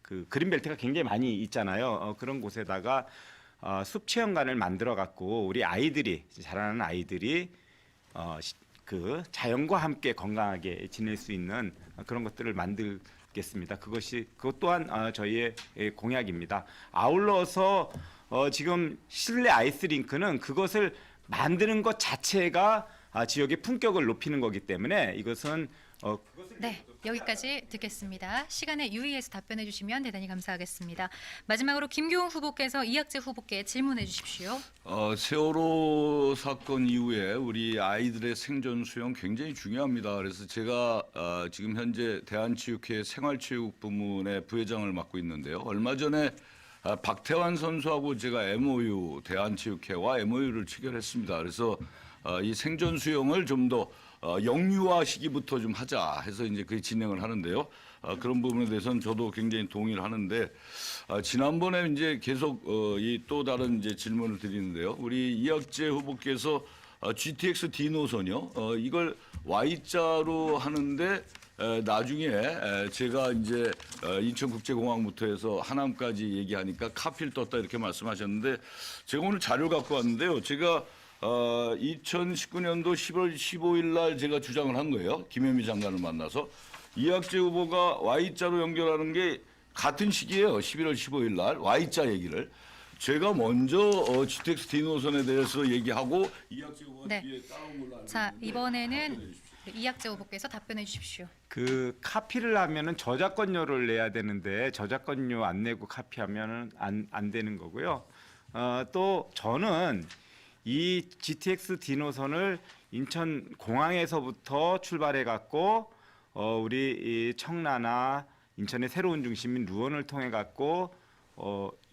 그 그린벨트가 굉장히 많이 있잖아요. 그런 곳에다가 숲 체험관을 만들어 갖고 우리 아이들이 자라는 아이들이 그 자연과 함께 건강하게 지낼 수 있는 그런 것들을 만들겠습니다. 그것 또한 저희의 공약입니다. 아울러서 지금 실내 아이스링크는 그것을 만드는 것 자체가 지역의 품격을 높이는 거기 때문에 이것은 네, 여기까지 듣겠습니다. 시간에 유의해서 답변해 주시면 대단히 감사하겠습니다. 마지막으로 김교웅 후보께서 이학재 후보께 질문해 주십시오. 세월호 사건 이후에 우리 아이들의 생존 수용 굉장히 중요합니다. 그래서 제가 지금 현재 대한체육회 생활체육 부문의 부회장을 맡고 있는데요. 얼마 전에 박태환 선수하고 제가 MOU 대한체육회와 MOU를 체결했습니다. 그래서 이 생존 수용을 좀 더 영유아 시기부터 좀 하자 해서 이제 그 진행을 하는데요. 그런 부분에 대해서는 저도 굉장히 동의를 하는데 지난번에 이제 계속 이 또 다른 이제 질문을 드리는데요. 우리 이학재 후보께서 GTX D 노선이요. 이걸 Y자로 하는데 나중에 제가 이제 인천국제공항부터 해서 하남까지 얘기하니까 카피를 떴다 이렇게 말씀하셨는데 제가 오늘 자료 갖고 왔는데요. 제가 2019년도 10월 15일 날 제가 주장을 한 거예요. 김현미 장관을 만나서 이학재 후보가 Y자로 연결하는 게 같은 시기예요. 11월 15일 날 Y자 얘기를 제가 먼저 GTX D 노선에 대해서 얘기하고 이학재 후보가 네. 뒤에 따라온 걸로 알고 자, 있는데 이번에는 이학재 후보께서 답변해 주십시오. 그 카피를 하면은 저작권료를 내야 되는데 저작권료 안 내고 카피하면은 안 되는 거고요. 또 저는 이 GTX D 노선을 인천 공항에서부터 출발해 갖고 우리 이 청라나 인천의 새로운 중심인 루원을 통해 갖고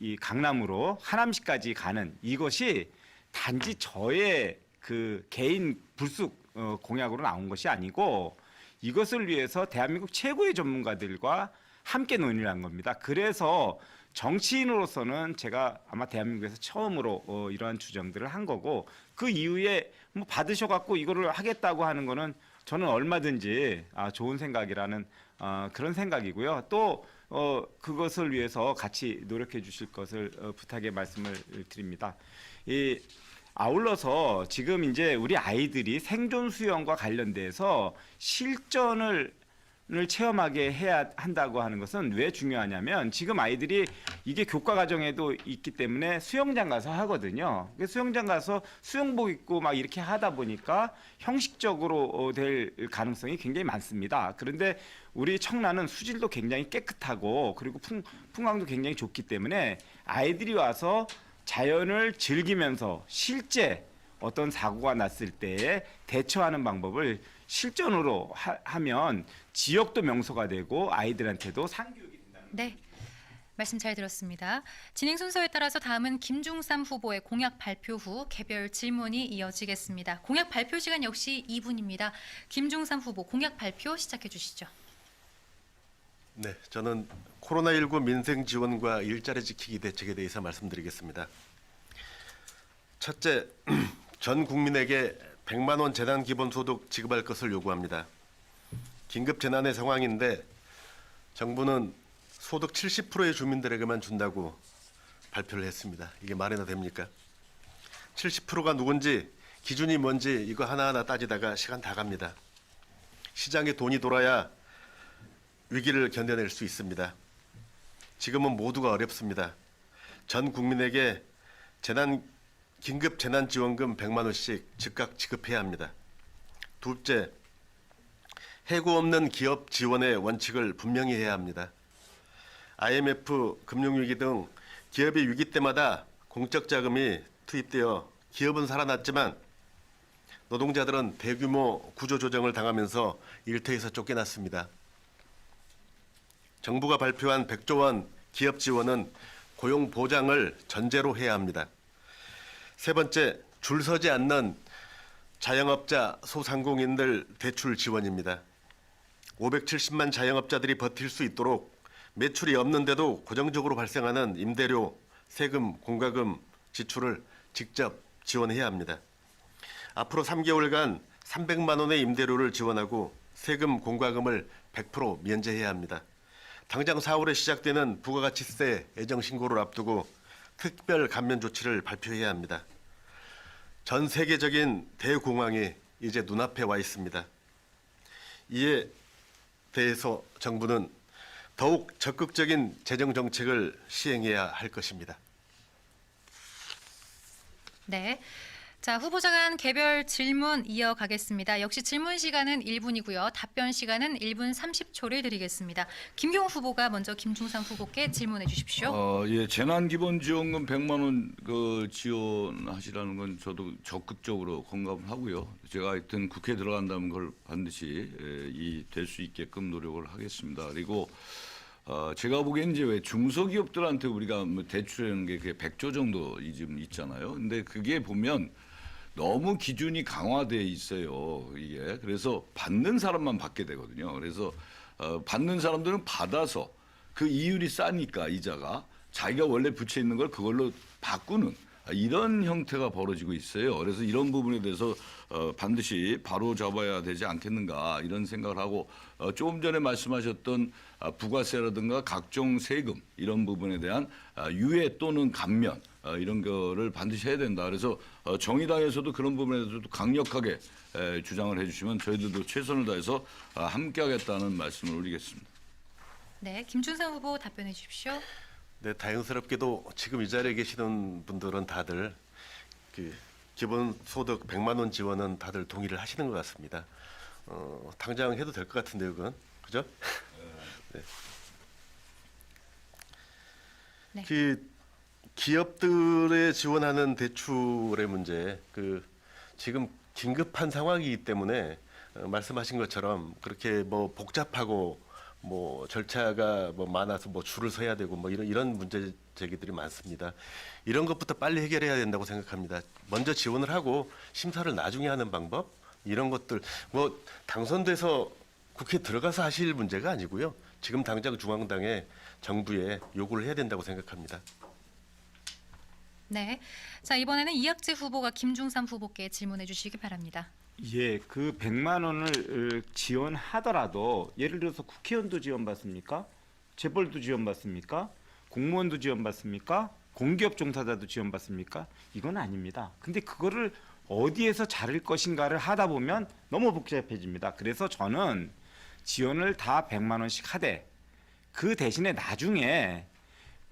이 강남으로 하남시까지 가는 이것이 단지 저의 그 개인 불쑥 공약으로 나온 것이 아니고 이것을 위해서 대한민국 최고의 전문가들과 함께 논의를 한 겁니다. 그래서 정치인으로서는 제가 아마 대한민국에서 처음으로 이러한 주장들을 한 거고 그 이후에 뭐 받으셔갖고 이거를 하겠다고 하는 거는 저는 얼마든지 좋은 생각이라는 그런 생각이고요. 또 그것을 위해서 같이 노력해 주실 것을 부탁의 말씀을 드립니다. 아울러서 지금 이제 우리 아이들이 생존 수영과 관련돼서 실전을 체험하게 해야 한다고 하는 것은 왜 중요하냐면 지금 아이들이 이게 교과 과정에도 있기 때문에 수영장 가서 하거든요. 수영장 가서 수영복 입고 막 이렇게 하다 보니까 형식적으로 될 가능성이 굉장히 많습니다. 그런데 우리 청라는 수질도 굉장히 깨끗하고 그리고 풍광도 굉장히 좋기 때문에 아이들이 와서 자연을 즐기면서 실제 어떤 사고가 났을 때에 대처하는 방법을 실전으로 하면 지역도 명소가 되고 아이들한테도 상교육이 된다는 거죠. 네, 말씀 잘 들었습니다. 진행 순서에 따라서 다음은 김중삼 후보의 공약 발표 후 개별 질문이 이어지겠습니다. 공약 발표 시간 역시 2분입니다. 김중삼 후보 공약 발표 시작해 주시죠. 네, 저는 코로나19 민생 지원과 일자리 지키기 대책에 대해서 말씀드리겠습니다. 첫째, 전 국민에게 100만 원 재난 기본소득 지급할 것을 요구합니다. 긴급 재난의 상황인데 정부는 소득 70%의 주민들에게만 준다고 발표를 했습니다. 이게 말이나 됩니까? 70%가 누군지 기준이 뭔지 이거 하나하나 따지다가 시간 다 갑니다. 시장에 돈이 돌아야 위기를 견뎌낼 수 있습니다. 지금은 모두가 어렵습니다. 전 국민에게 긴급 재난지원금 100만 원씩 즉각 지급해야 합니다. 둘째, 해고 없는 기업 지원의 원칙을 분명히 해야 합니다. IMF 금융위기 등 기업의 위기 때마다 공적 자금이 투입되어 기업은 살아났지만 노동자들은 대규모 구조조정을 당하면서 일터에서 쫓겨났습니다. 정부가 발표한 100조 원 기업 지원은 고용 보장을 전제로 해야 합니다. 세 번째, 줄 서지 않는 자영업자, 소상공인들 대출 지원입니다. 570만 자영업자들이 버틸 수 있도록 매출이 없는데도 고정적으로 발생하는 임대료, 세금, 공과금 지출을 직접 지원해야 합니다. 앞으로 3개월간 300만 원의 임대료를 지원하고 세금, 공과금을 100% 면제해야 합니다. 당장 4월에 시작되는 부가가치세 애정 신고를 앞두고 특별 감면 조치를 발표해야 합니다. 전 세계적인 대공황이 이제 눈앞에 와 있습니다. 이에 대해서 정부는 더욱 적극적인 재정 정책을 시행해야 할 것입니다. 네. 자, 후보자 간 개별 질문 이어가겠습니다. 역시 질문 시간은 1분이고요. 답변 시간은 1분 30초를 드리겠습니다. 김경호 후보가 먼저 김중삼 후보께 질문해 주십시오. 예, 재난기본지원금 100만 원 그 지원하시라는 건 저도 적극적으로 공감하고요. 제가 하여튼 국회에 들어간다면 그걸 반드시 될 수 있게끔 노력을 하겠습니다. 그리고 제가 보기엔 이제 왜 중소기업들한테 우리가 뭐 대출하는 게 그게 100조 정도 좀 있잖아요. 근데 그게 보면 너무 기준이 강화돼 있어요. 이게 그래서 받는 사람만 받게 되거든요. 그래서 받는 사람들은 받아서 그 이율이 싸니까 이자가 자기가 원래 부채 있는 걸 그걸로 바꾸는 이런 형태가 벌어지고 있어요. 그래서 이런 부분에 대해서 반드시 바로 잡아야 되지 않겠는가 이런 생각을 하고 조금 전에 말씀하셨던 부가세라든가 각종 세금 이런 부분에 대한 유예 또는 감면 이런 거를 반드시 해야 된다. 그래서 정의당에서도 그런 부분에 대해서도 강력하게 주장을 해주시면 저희들도 최선을 다해서 함께하겠다는 말씀을 올리겠습니다. 네, 김중삼 후보 답변해 주십시오. 네, 다행스럽게도 지금 이 자리에 계시는 분들은 다들 그 기본소득 100만 원 지원은 다들 동의를 하시는 것 같습니다. 당장 해도 될 것 같은데요, 그건 그죠? 네. 네. 그 기업들에 지원하는 대출의 문제, 그 지금 긴급한 상황이기 때문에 말씀하신 것처럼 그렇게 뭐 복잡하고 뭐 절차가 뭐 많아서 뭐 줄을 서야 되고 뭐 이런 문제 제기들이 많습니다. 이런 것부터 빨리 해결해야 된다고 생각합니다. 먼저 지원을 하고 심사를 나중에 하는 방법 이런 것들 뭐 당선돼서 국회에 들어가서 하실 문제가 아니고요. 지금 당장 중앙당에 정부에 요구를 해야 된다고 생각합니다. 네. 자, 이번에는 이학재 후보가 김중삼 후보께 질문해 주시기 바랍니다. 예, 그 100만 원을 지원하더라도 예를 들어서 국회의원도 지원받습니까? 재벌도 지원받습니까? 공무원도 지원받습니까? 공기업 종사자도 지원받습니까? 이건 아닙니다. 근데 그거를 어디에서 자를 것인가를 하다 보면 너무 복잡해집니다. 그래서 저는 지원을 다 100만 원씩 하되 그 대신에 나중에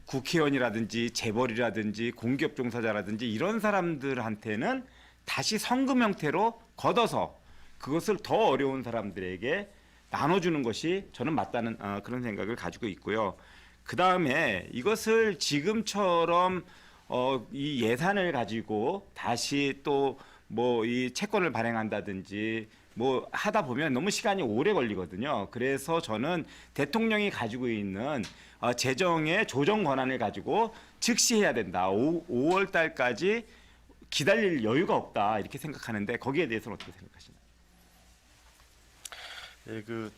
국회의원이라든지 재벌이라든지 공기업 종사자라든지 이런 사람들한테는 다시 성금 형태로 걷어서 그것을 더 어려운 사람들에게 나눠주는 것이 저는 맞다는 그런 생각을 가지고 있고요. 그 다음에 이것을 지금처럼 이 예산을 가지고 다시 또 뭐 이 채권을 발행한다든지 뭐 하다 보면 너무 시간이 오래 걸리거든요. 그래서 저는 대통령이 가지고 있는 재정의 조정 권한을 가지고 즉시 해야 된다. 5월 달까지 기다릴 여유가 없다 이렇게 생각하는데 거기에 대해서는 어떻게 생각하시나요? 예, 그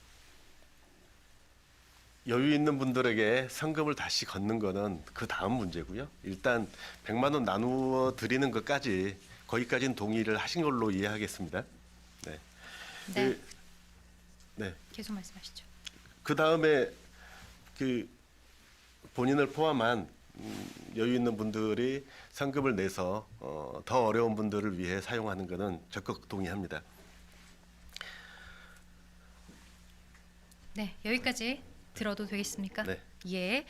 여유 있는 분들에게 성금을 다시 걷는 거는 그 다음 문제고요. 일단 100만 원 나누어 드리는 것까지 거기까지는 동의를 하신 걸로 이해하겠습니다. 네. 네. 네. 계속 말씀하시죠. 그 다음에 그 본인을 포함한 여유 있는 분들이 성금을 내서 더 어려운 분들을 위해 사용하는 것은 적극 동의합니다. 네, 여기까지 들어도 되겠습니까? 네. 예.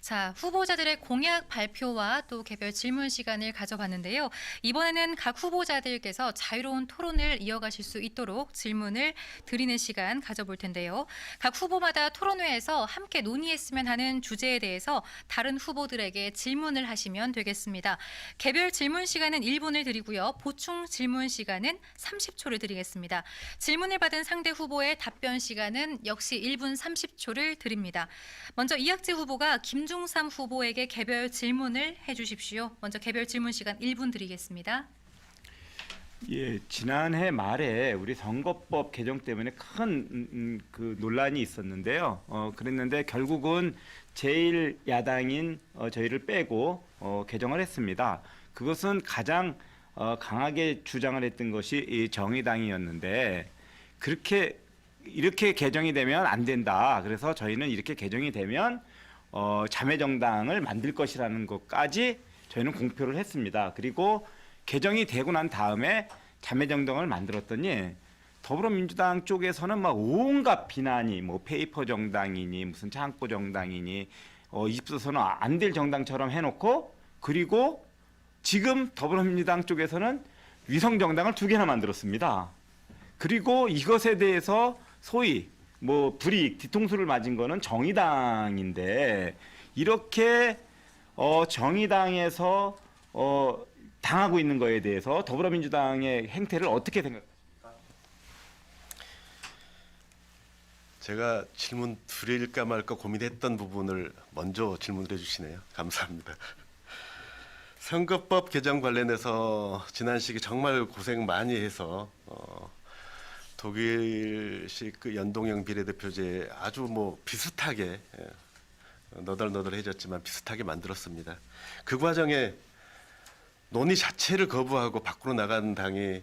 자, 후보자들의 공약 발표와 또 개별 질문 시간을 가져봤는데요. 이번에는 각 후보자들께서 자유로운 토론을 이어가실 수 있도록 질문을 드리는 시간 가져볼 텐데요. 각 후보마다 토론회에서 함께 논의했으면 하는 주제에 대해서 다른 후보들에게 질문을 하시면 되겠습니다. 개별 질문 시간은 1분을 드리고요. 보충 질문 시간은 30초를 드리겠습니다. 질문을 받은 상대 후보의 답변 시간은 역시 1분 30초를 드립니다. 먼저 이학재 후보가 김중삼 후보에게 개별 질문을 해주십시오. 먼저 개별 질문 시간 1분 드리겠습니다. 예, 지난해 말에 우리 선거법 개정 때문에 큰 그 논란이 있었는데요. 그랬는데 결국은 제일 야당인 저희를 빼고 개정을 했습니다. 그것은 가장 강하게 주장을 했던 것이 이 정의당이었는데 이렇게 개정이 되면 안 된다. 그래서 저희는 이렇게 개정이 되면 자매정당을 만들 것이라는 것까지 저희는 공표를 했습니다. 그리고 개정이 되고 난 다음에 자매정당을 만들었더니 더불어민주당 쪽에서는 막 온갖 비난이 뭐 페이퍼 정당이니 무슨 창고 정당이니 입소서는 안 될 정당처럼 해놓고 그리고 지금 더불어민주당 쪽에서는 위성 정당을 2개나 만들었습니다. 그리고 이것에 대해서 소위 뭐 불이익 뒤통수를 맞은 거는 정의당인데 이렇게 정의당에서 당하고 있는 거에 대해서 더불어민주당의 행태를 어떻게 생각하십니까? 제가 질문 드릴까 말까 고민했던 부분을 먼저 질문을 해주시네요. 감사합니다. 선거법 개정 관련해서 지난 시기 정말 고생 많이 해서 독일식 그 연동형 비례대표제 아주 뭐 비슷하게 너덜너덜해졌지만 비슷하게 만들었습니다. 그 과정에 논의 자체를 거부하고 밖으로 나간 당이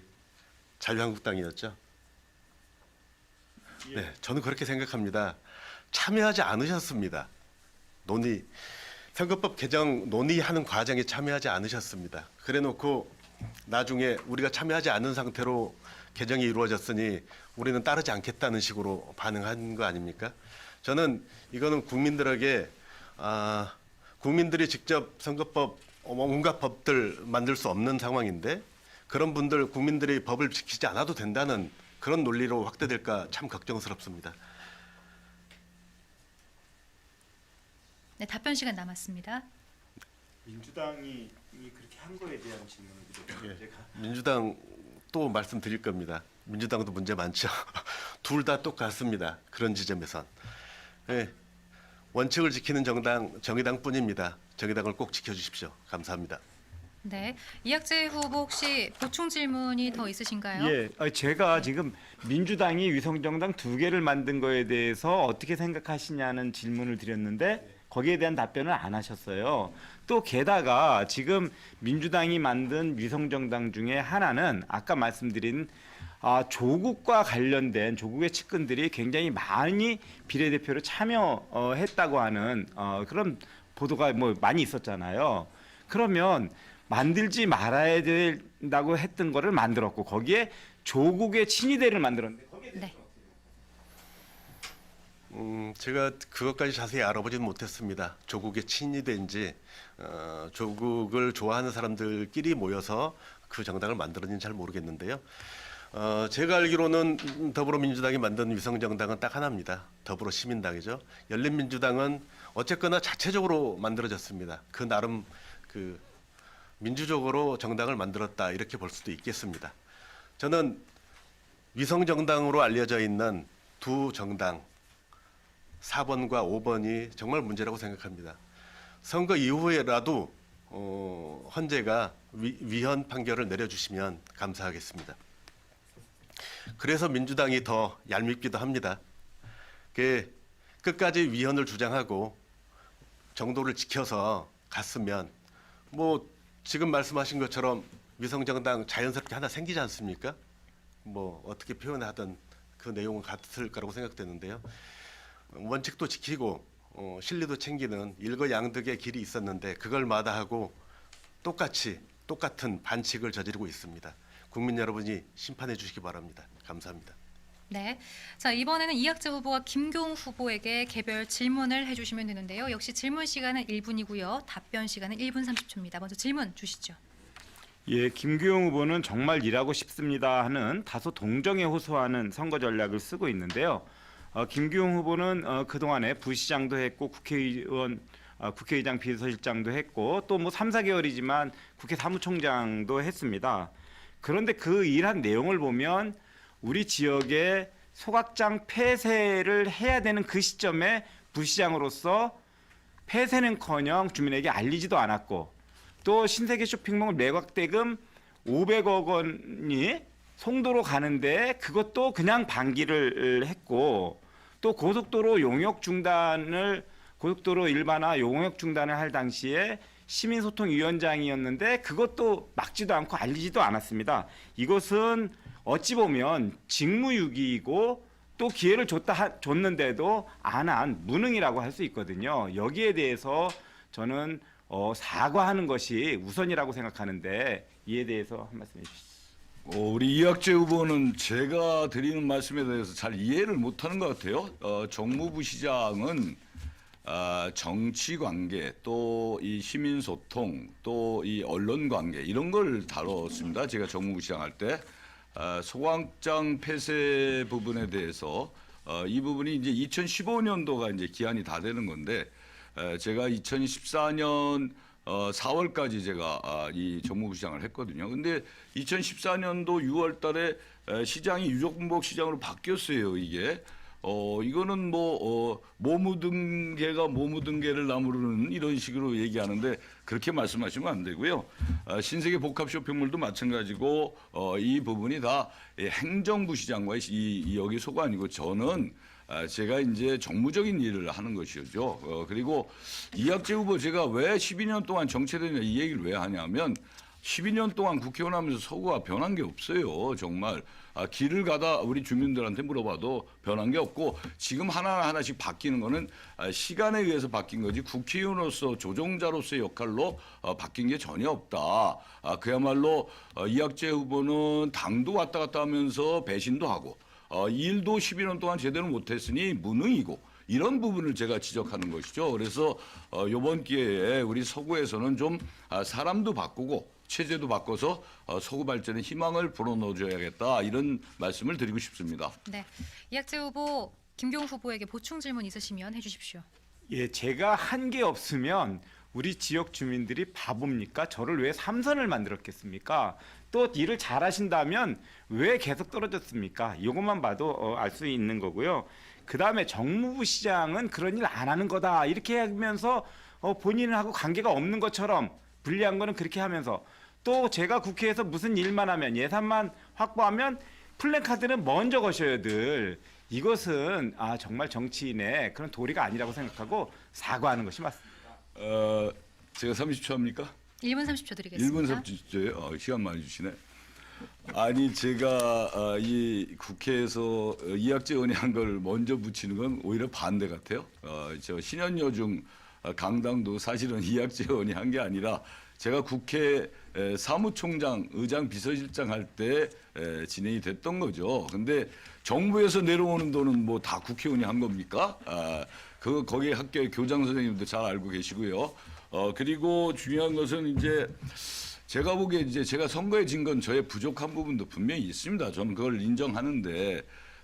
자유한국당이었죠. 네, 저는 그렇게 생각합니다. 참여하지 않으셨습니다. 선거법 개정 논의하는 과정에 참여하지 않으셨습니다. 그래놓고 나중에 우리가 참여하지 않은 상태로 개정이 이루어졌으니 우리는 따르지 않겠다는 식으로 반응한 거 아닙니까? 저는 이거는 국민들에게 국민들이 직접 선거법 온갖 법들 만들 수 없는 상황인데 그런 분들 국민들이 법을 지키지 않아도 된다는 그런 논리로 확대될까 참 걱정스럽습니다. 네, 답변 시간 남았습니다. 민주당이 그렇게 한 거에 대한 질문을 드렸죠. 예, 민주당 또 말씀드릴 겁니다. 민주당도 문제 많죠. 둘 다 똑같습니다. 그런 지점에선. 예, 원칙을 지키는 정의당뿐입니다. 정의당을 꼭 지켜주십시오. 감사합니다. 네, 이학재 후보 혹시 보충 질문이 더 있으신가요? 예, 제가 지금 민주당이 위성정당 2개를 만든 거에 대해서 어떻게 생각하시냐는 질문을 드렸는데 거기에 대한 답변을 안 하셨어요. 또 게다가 지금 민주당이 만든 위성정당 중에 하나는 아까 말씀드린 조국과 관련된 조국의 측근들이 굉장히 많이 비례대표로 참여했다고 하는 그런 보도가 뭐 많이 있었잖아요. 그러면 만들지 말아야 된다고 했던 거를 만들었고 거기에 조국의 친위대를 만들었는데 거기에 대해서 네. 제가 그것까지 자세히 알아보지는 못했습니다. 조국의 친위대인지 조국을 좋아하는 사람들끼리 모여서 그 정당을 만들었는지 잘 모르겠는데요. 제가 알기로는 더불어민주당이 만든 위성정당은 딱 하나입니다. 더불어시민당이죠. 열린민주당은 어쨌거나 자체적으로 만들어졌습니다. 그 나름 그 민주적으로 정당을 만들었다 이렇게 볼 수도 있겠습니다. 저는 위성정당으로 알려져 있는 두 정당 4번과 5번이 정말 문제라고 생각합니다. 선거 이후에라도 헌재가 위헌 판결을 내려주시면 감사하겠습니다. 그래서 민주당이 더 얄밉기도 합니다. 끝까지 위헌을 주장하고 정도를 지켜서 갔으면 뭐 지금 말씀하신 것처럼 위성정당 자연스럽게 하나 생기지 않습니까? 뭐 어떻게 표현하든 그 내용은 같을 거라고 생각되는데요. 원칙도 지키고 실리도 챙기는 일거양득의 길이 있었는데 그걸 마다하고 똑같은 반칙을 저지르고 있습니다. 국민 여러분이 심판해 주시기 바랍니다. 감사합니다. 네. 자, 이번에는 이학재 후보가 김교웅 후보에게 개별 질문을 해주시면 되는데요. 역시 질문 시간은 1분이고요. 답변 시간은 1분 30초입니다. 먼저 질문 주시죠. 예, 김규용 후보는 정말 일하고 싶습니다 하는 다소 동정에 호소하는 선거 전략을 쓰고 있는데요. 김규용 후보는 그동안에 부시장도 했고 국회의장 비서실장도 했고 또 뭐 3, 4개월이지만 국회 사무총장도 했습니다. 그런데 그 일한 내용을 보면 우리 지역에 소각장 폐쇄를 해야 되는 그 시점에 부시장으로서 폐쇄는커녕 주민에게 알리지도 않았고 또 신세계 쇼핑몰 매각대금 500억 원이 송도로 가는데 그것도 그냥 방기를 했고 또 고속도로 일반화 용역 중단을 할 당시에 시민소통위원장이었는데 그것도 막지도 않고 알리지도 않았습니다. 이것은 어찌 보면 직무유기이고 또 기회를 줬는데도 안 한 무능이라고 할 수 있거든요. 여기에 대해서 저는 사과하는 것이 우선이라고 생각하는데 이에 대해서 한 말씀 해주시죠. 우리 이학재 후보는 제가 드리는 말씀에 대해서 잘 이해를 못하는 것 같아요. 정무부 시장은 정치 관계 또 이 시민 소통 또 이 언론 관계 이런 걸 다뤘습니다. 제가 정무부 시장 할 때 소각장 폐쇄 부분에 대해서 이 부분이 이제 2015년도가 이제 기한이 다 되는 건데 제가 2014년 4월까지 제가 이 정무부 시장을 했거든요. 근데 2014년도 6월 달에 시장이 유족분복 시장으로 바뀌었어요, 이게. 이거는 뭐 묻은 개가 뭐 묻은 개를 나무르는 이런 식으로 얘기하는데 그렇게 말씀하시면 안 되고요. 신세계 복합 쇼핑몰도 마찬가지고 이 부분이 다 행정부 시장과의 여기 소관이고 저는 제가 이제 정무적인 일을 하는 것이죠. 그리고 이학재 후보 제가 왜 12년 동안 정체되냐 이 얘기를 왜 하냐면 12년 동안 국회의원 하면서 서구가 변한 게 없어요. 정말 길을 가다 우리 주민들한테 물어봐도 변한 게 없고 지금 하나하나씩 바뀌는 거는 시간에 의해서 바뀐 거지 국회의원으로서 조종자로서의 역할로 바뀐 게 전혀 없다. 그야말로 이학재 후보는 당도 왔다 갔다 하면서 배신도 하고 일도 12년 동안 제대로 못했으니 무능이고 이런 부분을 제가 지적하는 것이죠. 그래서 이번 기회에 우리 서구에서는 좀 사람도 바꾸고 체제도 바꿔서 서구 발전에 희망을 불어넣어줘야겠다 이런 말씀을 드리고 싶습니다. 네. 이학재 후보, 김교웅 후보에게 보충 질문 있으시면 해주십시오. 예, 제가 한 게 없으면 우리 지역 주민들이 바보입니까? 저를 왜 3선을 만들었겠습니까? 또 일을 잘하신다면 왜 계속 떨어졌습니까? 이것만 봐도 알 수 있는 거고요. 그다음에 정무부 시장은 그런 일 안 하는 거다 이렇게 하면서 본인하고 관계가 없는 것처럼 불리한 거는 그렇게 하면서 또 제가 국회에서 무슨 일만 하면 예산만 확보하면 플래카드는 먼저 거셔야 들 이것은 정말 정치인의 그런 도리가 아니라고 생각하고 사과하는 것이 맞습니다. 제가 30초 합니까? 1분 30초 드리겠습니다. 1분 30초예요. 시간 많이 주시네. 아니 제가 이 국회에서 이학재 의원이 한 걸 먼저 붙이는 건 오히려 반대 같아요. 저 신현여중 강당도 사실은 이학재 의원이 한 게 아니라 제가 국회 사무총장, 의장, 비서실장 할 때 진행이 됐던 거죠. 근데 정부에서 내려오는 돈은 뭐 다 국회의원이 한 겁니까? 거기 학교의 교장 선생님도 잘 알고 계시고요. 그리고 중요한 것은 이제 제가 보기에 이제 제가 선거에 진 건 저의 부족한 부분도 분명히 있습니다. 저는 그걸 인정하는데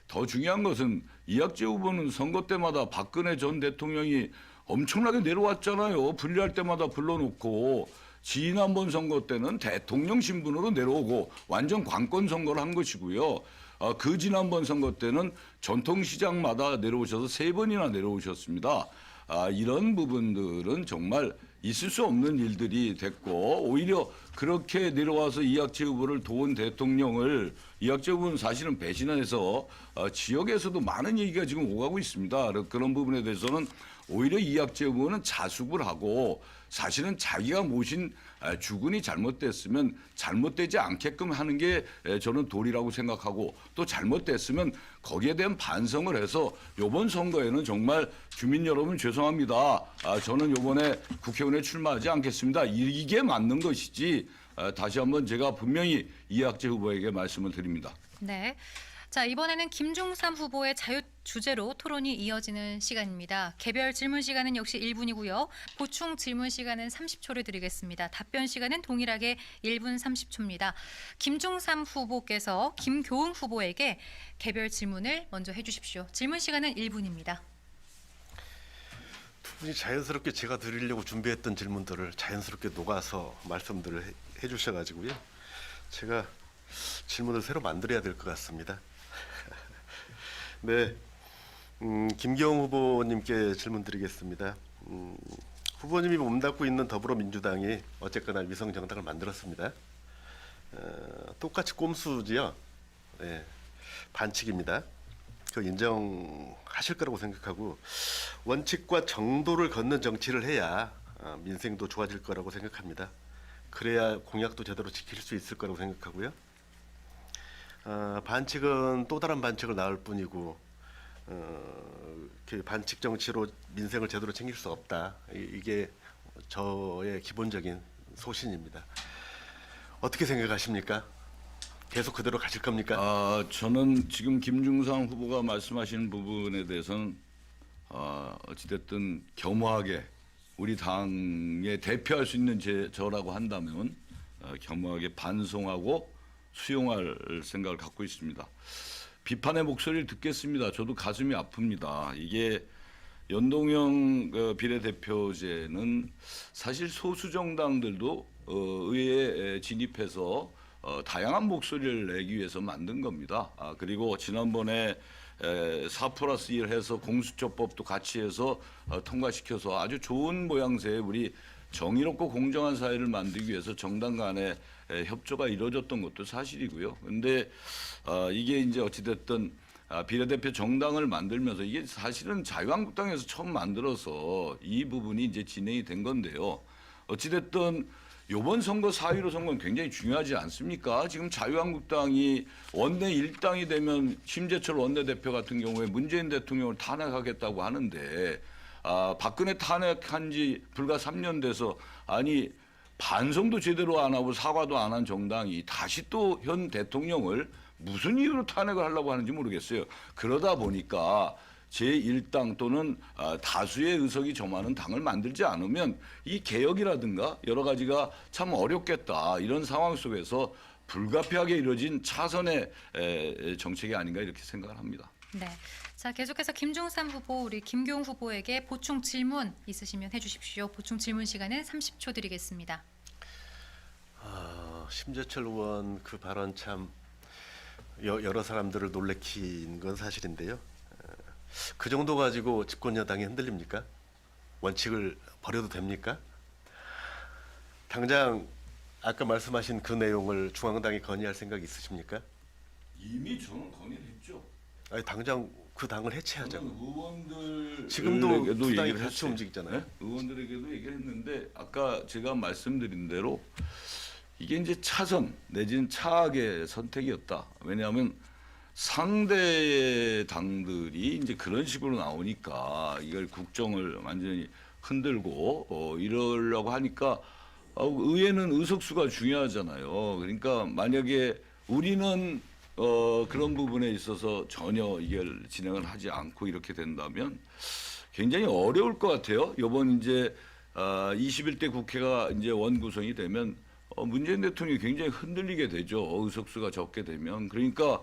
더 중요한 것은 이학재 후보는 선거 때마다 박근혜 전 대통령이 엄청나게 내려왔잖아요. 분리할 때마다 불러놓고 지난번 선거 때는 대통령 신분으로 내려오고 완전 관권 선거를 한 것이고요. 그 지난번 선거 때는 전통시장마다 내려오셔서 3번이나 내려오셨습니다. 이런 부분들은 정말 있을 수 없는 일들이 됐고 오히려 그렇게 내려와서 이학재 후보를 도운 대통령을 이학재 후보는 사실은 배신해서 지역에서도 많은 얘기가 지금 오가고 있습니다. 그런 부분에 대해서는 오히려 이학재 후보는 자숙을 하고 사실은 자기가 모신 주군이 잘못됐으면 잘못되지 않게끔 하는 게 저는 도리라고 생각하고 또 잘못됐으면 거기에 대한 반성을 해서 이번 선거에는 정말 주민 여러분 죄송합니다. 저는 이번에 국회의원에 출마하지 않겠습니다. 이게 맞는 것이지 다시 한번 제가 분명히 이학재 후보에게 말씀을 드립니다. 네. 자, 이번에는 김중삼 후보의 자유 주제로 토론이 이어지는 시간입니다. 개별 질문 시간은 역시 1분이고요. 보충 질문 시간은 30초를 드리겠습니다. 답변 시간은 동일하게 1분 30초입니다. 김중삼 후보께서 김교웅 후보에게 개별 질문을 먼저 해주십시오. 질문 시간은 1분입니다. 두 분이 자연스럽게 제가 드리려고 준비했던 질문들을 자연스럽게 녹아서 말씀들을 해주셔가지고요. 제가 질문을 새로 만들어야 될 것 같습니다. 네, 김경호 후보님께 질문드리겠습니다. 후보님이 몸담고 있는 더불어민주당이 어쨌거나 위성정당을 만들었습니다. 똑같이 꼼수지요. 네, 반칙입니다. 그 인정하실 거라고 생각하고 원칙과 정도를 걷는 정치를 해야 민생도 좋아질 거라고 생각합니다. 그래야 공약도 제대로 지킬 수 있을 거라고 생각하고요. 반칙은 또 다른 반칙을 낳을 뿐이고 반칙 정치로 민생을 제대로 챙길 수 없다. 이게 저의 기본적인 소신입니다. 어떻게 생각하십니까? 계속 그대로 가실 겁니까? 저는 지금 김중삼 후보가 말씀하시는 부분에 대해서는 어찌됐든 겸허하게 우리 당에 대표할 수 있는 저라고 한다면 겸허하게 반성하고 수용할 생각을 갖고 있습니다. 비판의 목소리를 듣겠습니다. 저도 가슴이 아픕니다. 이게 연동형 비례대표제는 사실 소수 정당들도 의회에 진입해서 다양한 목소리를 내기 위해서 만든 겁니다. 그리고 지난번에 4+1 해서 공수처법도 같이 해서 통과시켜서 아주 좋은 모양새의 우리 정의롭고 공정한 사회를 만들기 위해서 정당 간의 협조가 이루어졌던 것도 사실이고요. 그런데 이게 이제 어찌됐든 비례대표 정당을 만들면서 이게 사실은 자유한국당에서 처음 만들어서 이 부분이 이제 진행이 된 건데요. 어찌됐든 이번 선거 4.15 선거는 굉장히 중요하지 않습니까? 지금 자유한국당이 원내 일당이 되면 심재철 원내대표 같은 경우에 문재인 대통령을 탄핵하겠다고 하는데 박근혜 탄핵한 지 불과 3년 돼서 아니 반성도 제대로 안 하고 사과도 안 한 정당이 다시 또 현 대통령을 무슨 이유로 탄핵을 하려고 하는지 모르겠어요. 그러다 보니까 제1당 또는 다수의 의석이 점하는 당을 만들지 않으면 이 개혁이라든가 여러 가지가 참 어렵겠다. 이런 상황 속에서 불가피하게 이루어진 차선의 정책이 아닌가 이렇게 생각을 합니다. 네. 자, 계속해서 김중삼 후보, 우리 김교웅 후보에게 보충 질문 있으시면 해주십시오. 보충 질문 시간은 30초 드리겠습니다. 심재철 의원 그 발언 참 여러 사람들을 놀래킨 건 사실인데요. 그 정도 가지고 집권 여당이 흔들립니까? 원칙을 버려도 됩니까? 당장 아까 말씀하신 그 내용을 중앙당이 건의할 생각 있으십니까? 이미 저는 건의했죠. 아니 당장 그 당을 해체하자. 의원들 지금도 두 당이 같이 움직이잖아요. 네? 의원들에게도 얘기를 했는데 아까 제가 말씀드린 대로 이게 이제 차선 내지는 차악의 선택이었다. 왜냐하면 상대의 당들이 이제 그런 식으로 나오니까 이걸 국정을 완전히 흔들고 이러려고 하니까 의회는 의석수가 중요하잖아요. 그러니까 만약에 우리는 그런 부분에 있어서 전혀 이걸 진행을 하지 않고 이렇게 된다면 굉장히 어려울 것 같아요. 이번 이제 21대 국회가 이제 원구성이 되면 문재인 대통령이 굉장히 흔들리게 되죠. 의석수가 적게 되면. 그러니까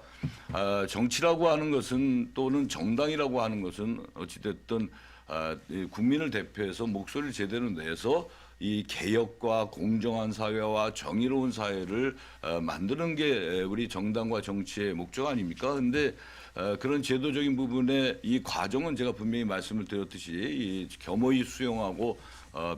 정치라고 하는 것은 또는 정당이라고 하는 것은 어찌됐든 국민을 대표해서 목소리를 제대로 내서 이 개혁과 공정한 사회와 정의로운 사회를 만드는 게 우리 정당과 정치의 목적 아닙니까? 근데 그런 제도적인 부분에 이 과정은 제가 분명히 말씀을 드렸듯이 이 겸허히 수용하고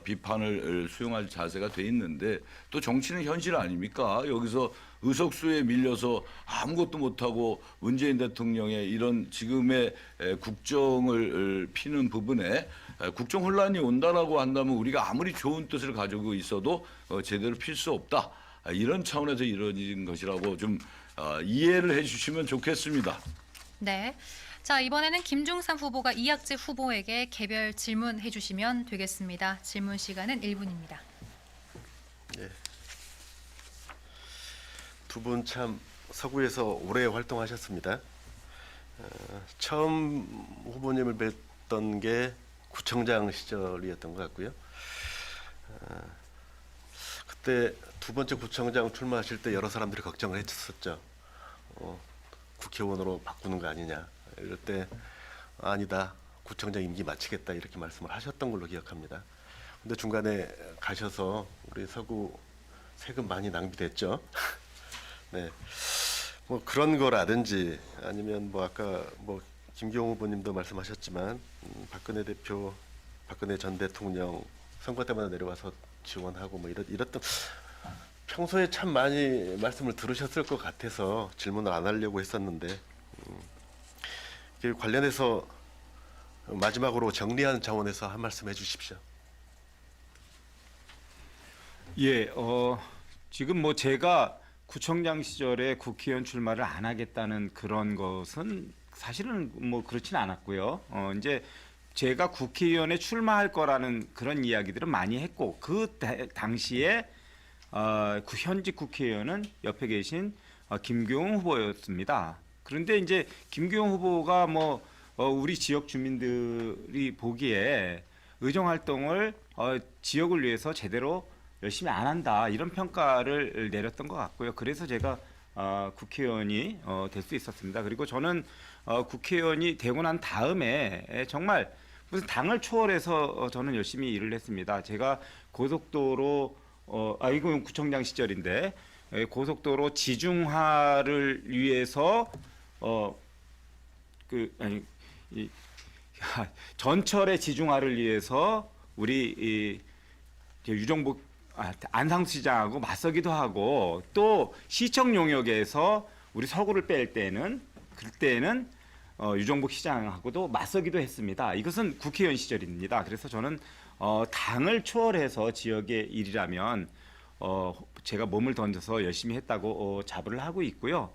비판을 수용할 자세가 돼 있는데 또 정치는 현실 아닙니까? 여기서 의석수에 밀려서 아무것도 못하고 문재인 대통령의 이런 지금의 국정을 피는 부분에 국정 혼란이 온다라고 한다면 우리가 아무리 좋은 뜻을 가지고 있어도 제대로 필 수 없다. 이런 차원에서 이루어진 것이라고 좀 이해를 해주시면 좋겠습니다. 네. 자, 이번에는 김중삼 후보가 이학재 후보에게 개별 질문해 주시면 되겠습니다. 질문 시간은 1분입니다. 네. 두 분 참 서구에서 오래 활동하셨습니다. 처음 후보님을 뵀던 게 구청장 시절이었던 것 같고요. 그때 두 번째 구청장 출마하실 때 여러 사람들이 걱정을 했었죠. 국회의원으로 바꾸는 거 아니냐. 이럴 때 아니다. 구청장 임기 마치겠다 이렇게 말씀을 하셨던 걸로 기억합니다. 근데 중간에 가셔서 우리 서구 세금 많이 낭비됐죠. 네. 뭐 그런 거라든지 아니면 뭐 아까 뭐 김기용 후보님도 말씀하셨지만 박근혜 전 대통령 선거 때마다 내려와서 지원하고 뭐 이랬던 평소에 참 많이 말씀을 들으셨을 것 같아서 질문을 안 하려고 했었는데 관련해서 마지막으로 정리하는 차원에서 한 말씀 해주십시오. 예, 지금 뭐 제가 구청장 시절에 국회의원 출마를 안 하겠다는 그런 것은 사실은 뭐 그렇진 않았고요. 이제 제가 국회의원에 출마할 거라는 그런 이야기들은 많이 했고 그 당시에 현직 국회의원은 옆에 계신 김교웅 후보였습니다. 그런데 이제 김교웅 후보가 뭐 우리 지역 주민들이 보기에 의정 활동을 지역을 위해서 제대로 열심히 안 한다 이런 평가를 내렸던 것 같고요. 그래서 제가 국회의원이 될 수 있었습니다. 그리고 저는 국회의원이 되고 난 다음에 정말 무슨 당을 초월해서 저는 열심히 일을 했습니다. 제가 고속도로 이건 구청장 시절인데 고속도로 지중화를 위해서 전철의 지중화를 위해서 우리 유정복 안상수시장하고 맞서기도 하고 또 시청 용역에서 우리 서구를 뺄 때는 그때는 유정복 시장하고도 맞서기도 했습니다. 이것은 국회의원 시절입니다. 그래서 저는 당을 초월해서 지역의 일이라면 제가 몸을 던져서 열심히 했다고 자부를 하고 있고요.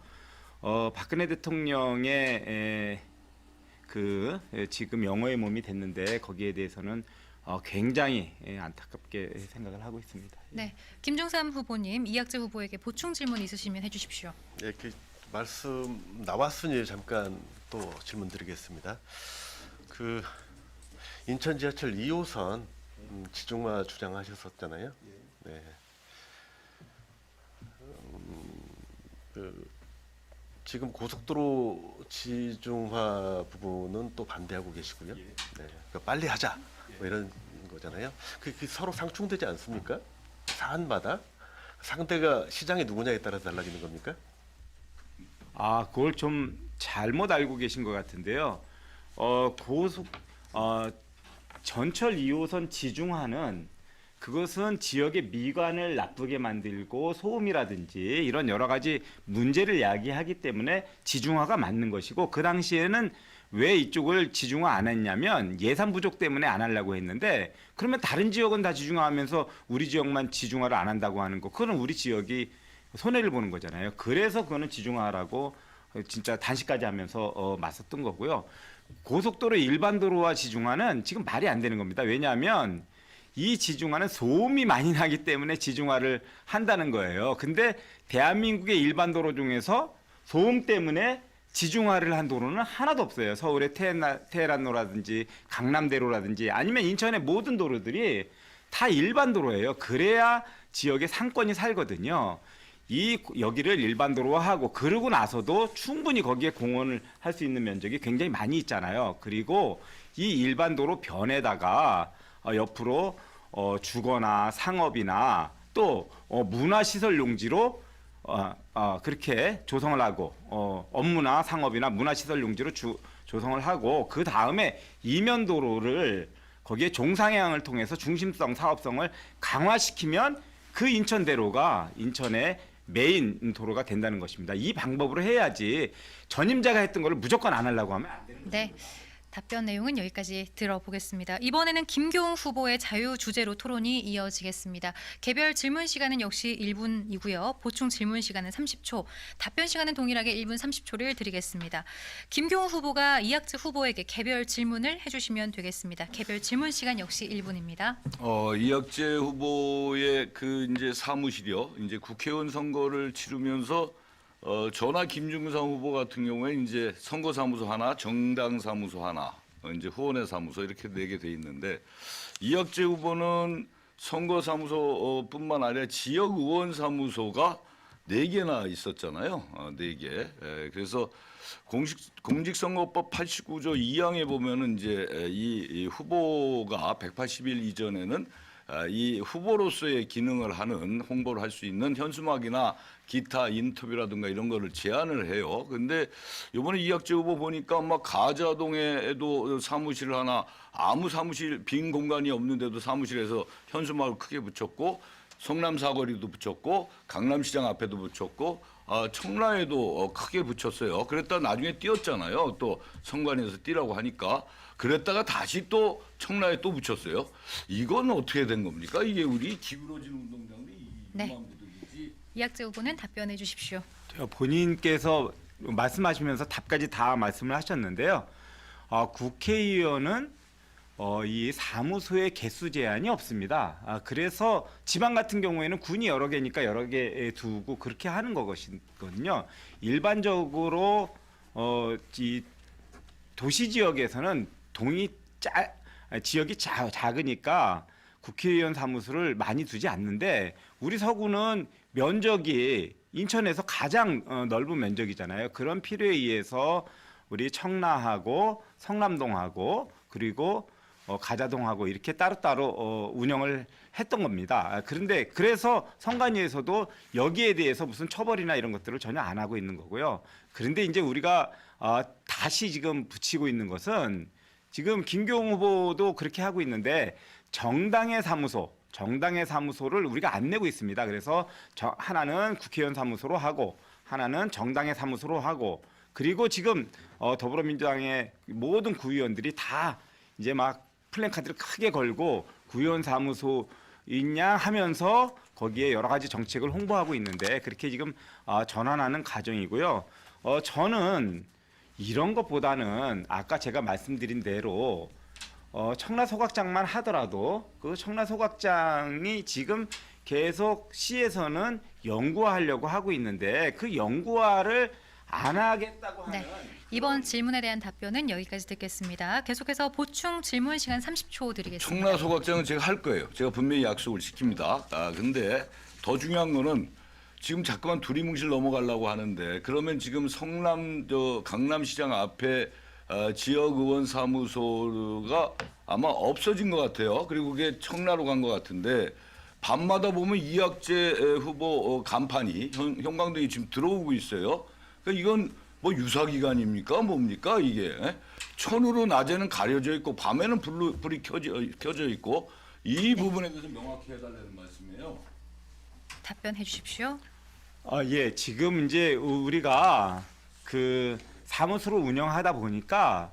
박근혜 대통령의 지금 영어의 몸이 됐는데 거기에 대해서는 굉장히 안타깝게 생각을 하고 있습니다. 네, 김종삼 후보님, 이학재 후보에게 보충 질문 있으시면 해주십시오. 예, 그 말씀 나왔으니 잠깐 또 질문드리겠습니다. 그 인천 지하철 2호선 지중화 주장하셨었잖아요. 네. 지금 고속도로 지중화 부분은 또 반대하고 계시고요. 네. 그러니까 빨리 하자 뭐 이런 거잖아요. 그게 서로 상충되지 않습니까? 사안마다 상대가 시장이 누구냐에 따라서 달라지는 겁니까? 그걸 좀 잘못 알고 계신 것 같은데요. 전철 2호선 지중화는 그것은 지역의 미관을 나쁘게 만들고 소음이라든지 이런 여러 가지 문제를 야기하기 때문에 지중화가 맞는 것이고 그 당시에는 왜 이쪽을 지중화 안 했냐면 예산 부족 때문에 안 하려고 했는데 그러면 다른 지역은 다 지중화하면서 우리 지역만 지중화를 안 한다고 하는 거 그거는 우리 지역이 손해를 보는 거잖아요. 그래서 그거는 지중화라고 진짜 단식까지 하면서 맞섰던 거고요. 고속도로 일반 도로와 지중화는 지금 말이 안 되는 겁니다. 왜냐하면 이 지중화는 소음이 많이 나기 때문에 지중화를 한다는 거예요. 근데 대한민국의 일반 도로 중에서 소음 때문에 지중화를 한 도로는 하나도 없어요. 서울의 테헤란로라든지 강남대로라든지 아니면 인천의 모든 도로들이 다 일반 도로예요. 그래야 지역의 상권이 살거든요. 여기를 일반 도로화하고 그러고 나서도 충분히 거기에 공헌을 할 수 있는 면적이 굉장히 많이 있잖아요. 그리고 이 일반 도로 변에다가 옆으로 주거나 상업이나 또 문화시설 용지로 그렇게 조성을 하고 업무나 상업이나 문화시설 용지로 조성을 하고 그 다음에 이면도로를 거기에 종상향을 통해서 중심성 사업성을 강화시키면 그 인천대로가 인천의 메인 도로가 된다는 것입니다. 이 방법으로 해야지 전임자가 했던 거를 무조건 안 하려고 하면 안 되는 거죠. 네. 답변 내용은 여기까지 들어보겠습니다. 이번에는 김교웅 후보의 자유 주제로 토론이 이어지겠습니다. 개별 질문 시간은 역시 1분이고요. 보충 질문 시간은 30초, 답변 시간은 동일하게 1분 30초를 드리겠습니다. 김교웅 후보가 이학재 후보에게 개별 질문을 해주시면 되겠습니다. 개별 질문 시간 역시 1분입니다. 이학재 후보의 그 이제 사무실이요. 이제 국회의원 선거를 치르면서 저나 김중삼 후보 같은 경우에 이제 선거사무소 하나, 정당사무소 하나, 이제 후원회 사무소 이렇게 4개 돼 있는데 이학재 후보는 선거사무소뿐만 아니라 지역 의원 사무소가 4개나 있었잖아요. 4개. 그래서 공직선거법 89조 2항에 보면은 이제 이 후보가 180일 이전에는 이 후보로서의 기능을 하는 홍보를 할 수 있는 현수막이나 기타 인터뷰라든가 이런 거를 제안을 해요. 근데 이번에 이학재 후보 보니까 막 가자동에도 사무실 하나 아무 사무실 빈 공간이 없는데도 사무실에서 현수막을 크게 붙였고 성남 사거리도 붙였고 강남시장 앞에도 붙였고 청라에도 크게 붙였어요. 그랬다 나중에 띄었잖아요. 또 선관위에서 띄라고 하니까 그랬다가 다시 또 청라에 또 붙였어요. 이건 어떻게 된 겁니까? 이게 우리 기울어진 운동장이 네. 이지. 이학재 후보는 답변해 주십시오. 본인께서 말씀하시면서 답까지 다 말씀을 하셨는데요. 국회의원은 이 사무소의 개수 제한이 없습니다. 그래서 지방 같은 경우에는 군이 여러 개니까 여러 개 두고 그렇게 하는 것이거든요. 일반적으로 이 도시 지역에서는 지역이 작으니까 국회의원 사무소를 많이 두지 않는데 우리 서구는 면적이 인천에서 가장 넓은 면적이잖아요. 그런 필요에 의해서 우리 청라하고 성남동하고 그리고 가자동하고 이렇게 따로따로 운영을 했던 겁니다. 그런데 그래서 선관위에서도 여기에 대해서 무슨 처벌이나 이런 것들을 전혀 안 하고 있는 거고요. 그런데 이제 우리가 다시 지금 붙이고 있는 것은 지금 김교웅 후보도 그렇게 하고 있는데 정당의 사무소를 우리가 안 내고 있습니다. 그래서 하나는 국회의원 사무소로 하고 하나는 정당의 사무소로 하고 그리고 지금 더불어민주당의 모든 구의원들이 다 이제 막 플랜카드를 크게 걸고 구의원 사무소 있냐 하면서 거기에 여러 가지 정책을 홍보하고 있는데 그렇게 지금 전환하는 과정이고요. 저는 이런 것보다는 아까 제가 말씀드린 대로 청라소각장만 하더라도 그 청라소각장이 지금 계속 시에서는 연구하려고 하고 있는데 그 연구화를 안 하겠다고 하는 이번 질문에 대한 답변은 여기까지 듣겠습니다. 계속해서 보충 질문 시간 30초 드리겠습니다. 청라 소각장은 제가 할 거예요. 제가 분명히 약속을 지킵니다. 근데 더 중요한 거는 지금 자꾸만 두리뭉실 넘어가려고 하는데 그러면 지금 강남시장 앞에 지역 의원 사무소가 아마 없어진 것 같아요. 그리고 그게 청라로 간 것 같은데 밤마다 보면 이학재 후보 간판이 형광등이 지금 들어오고 있어요. 그러니까 이건 뭐 유사기간입니까? 뭡니까 이게? 천으로 낮에는 가려져 있고 밤에는 불이 켜져 있고 이 부분에 대해서 명확히 해달라는 말씀이에요. 답변해 주십시오. 예, 지금 이제 우리가 그 사무소를 운영하다 보니까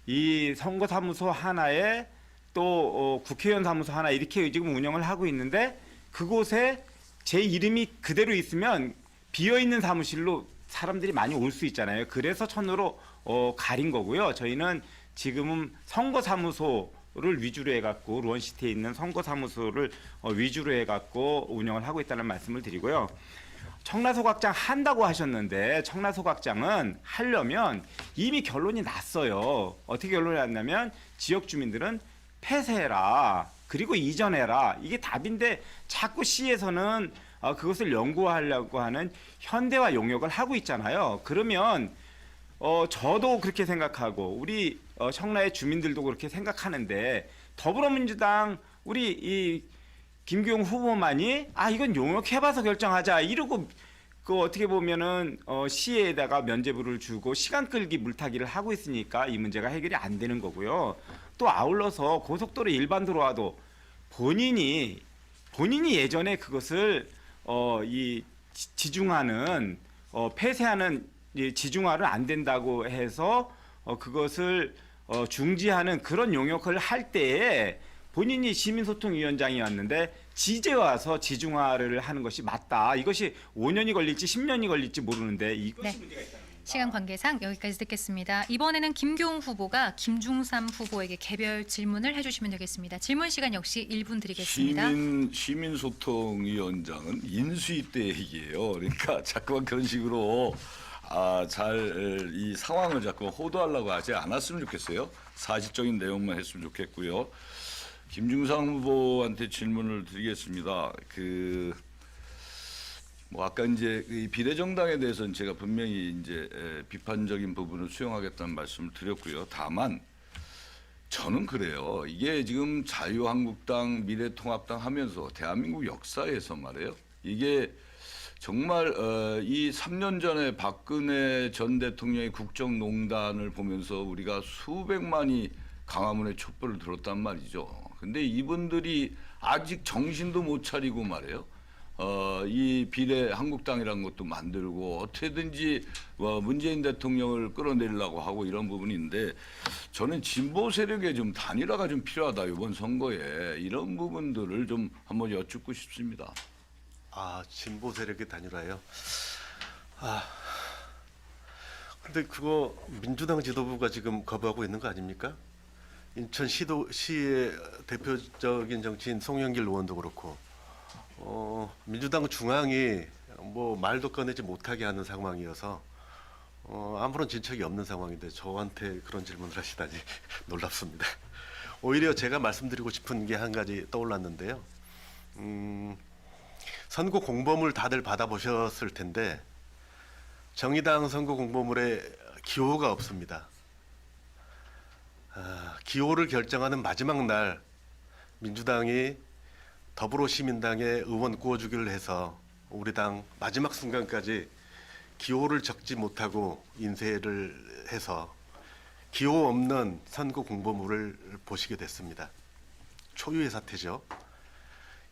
이 선거사무소 하나에 또 국회의원 사무소 하나 이렇게 지금 운영을 하고 있는데 그곳에 제 이름이 그대로 있으면 비어있는 사무실로 사람들이 많이 올 수 있잖아요. 그래서 천으로 가린 거고요. 저희는 지금은 선거사무소를 위주로 해갖고 루원시티에 있는 선거사무소를 위주로 해갖고 운영을 하고 있다는 말씀을 드리고요. 청라소각장 한다고 하셨는데 청라소각장은 하려면 이미 결론이 났어요. 어떻게 결론이 났냐면 지역 주민들은 폐쇄해라 그리고 이전해라 이게 답인데 자꾸 시에서는 그것을 연구하려고 하는 현대화 용역을 하고 있잖아요. 그러면 저도 그렇게 생각하고 우리 청라의 주민들도 그렇게 생각하는데 더불어민주당 우리 이 김규용 후보만이 이건 용역해봐서 결정하자 이러고 그 어떻게 보면은 시에다가 면죄부를 주고 시간 끌기 물타기를 하고 있으니까 이 문제가 해결이 안 되는 거고요. 또 아울러서 고속도로 일반 도로와도 본인이 예전에 그것을 이 지중화는 폐쇄하는 지중화를 안 된다고 해서 그것을 중지하는 그런 용역을 할 때에 본인이 시민소통위원장이었는데 지제 와서 지중화를 하는 것이 맞다. 이것이 5년이 걸릴지 10년이 걸릴지 모르는데 이것이 문제가 있다는 겁니다. 시간 관계상 여기까지 듣겠습니다. 이번에는 김교웅 후보가 김중삼 후보에게 개별 질문을 해주시면 되겠습니다. 질문 시간 역시 1분 드리겠습니다. 시민소통위원장은 인수위 때 얘기예요. 그러니까 자꾸만 그런 식으로 잘 이 상황을 자꾸 호도하려고 하지 않았으면 좋겠어요. 사실적인 내용만 했으면 좋겠고요. 김중삼 후보한테 질문을 드리겠습니다. 뭐 아까 이제 이 비례정당에 대해서는 제가 분명히 이제 비판적인 부분을 수용하겠다는 말씀을 드렸고요. 다만 저는 그래요. 이게 지금 자유한국당, 미래통합당 하면서 대한민국 역사에서 말이에요. 이게 정말 이 3년 전에 박근혜 전 대통령의 국정농단을 보면서 우리가 수백만이 광화문에 촛불을 들었단 말이죠. 근데 이분들이 아직 정신도 못 차리고 말이에요. 이 비례 한국당이라는 것도 만들고 어떻게든지 문재인 대통령을 끌어내리려고 하고 이런 부분인데 저는 진보 세력의 좀 단일화가 좀 필요하다 이번 선거에 이런 부분들을 좀 한번 여쭙고 싶습니다. 진보 세력의 단일화요. 근데 그거 민주당 지도부가 지금 거부하고 있는 거 아닙니까? 인천시의 대표적인 정치인 송영길 의원도 그렇고 민주당 중앙이 뭐 말도 꺼내지 못하게 하는 상황이어서 아무런 진척이 없는 상황인데 저한테 그런 질문을 하시다니 놀랍습니다. 오히려 제가 말씀드리고 싶은 게 한 가지 떠올랐는데요. 선거 공보물 다들 받아보셨을 텐데 정의당 선거 공보물에 기호가 없습니다. 기호를 결정하는 마지막 날 민주당이 더불어시민당에 의원 구워주기를 해서 우리 당 마지막 순간까지 기호를 적지 못하고 인쇄를 해서 기호 없는 선거 공보물을 보시게 됐습니다. 초유의 사태죠.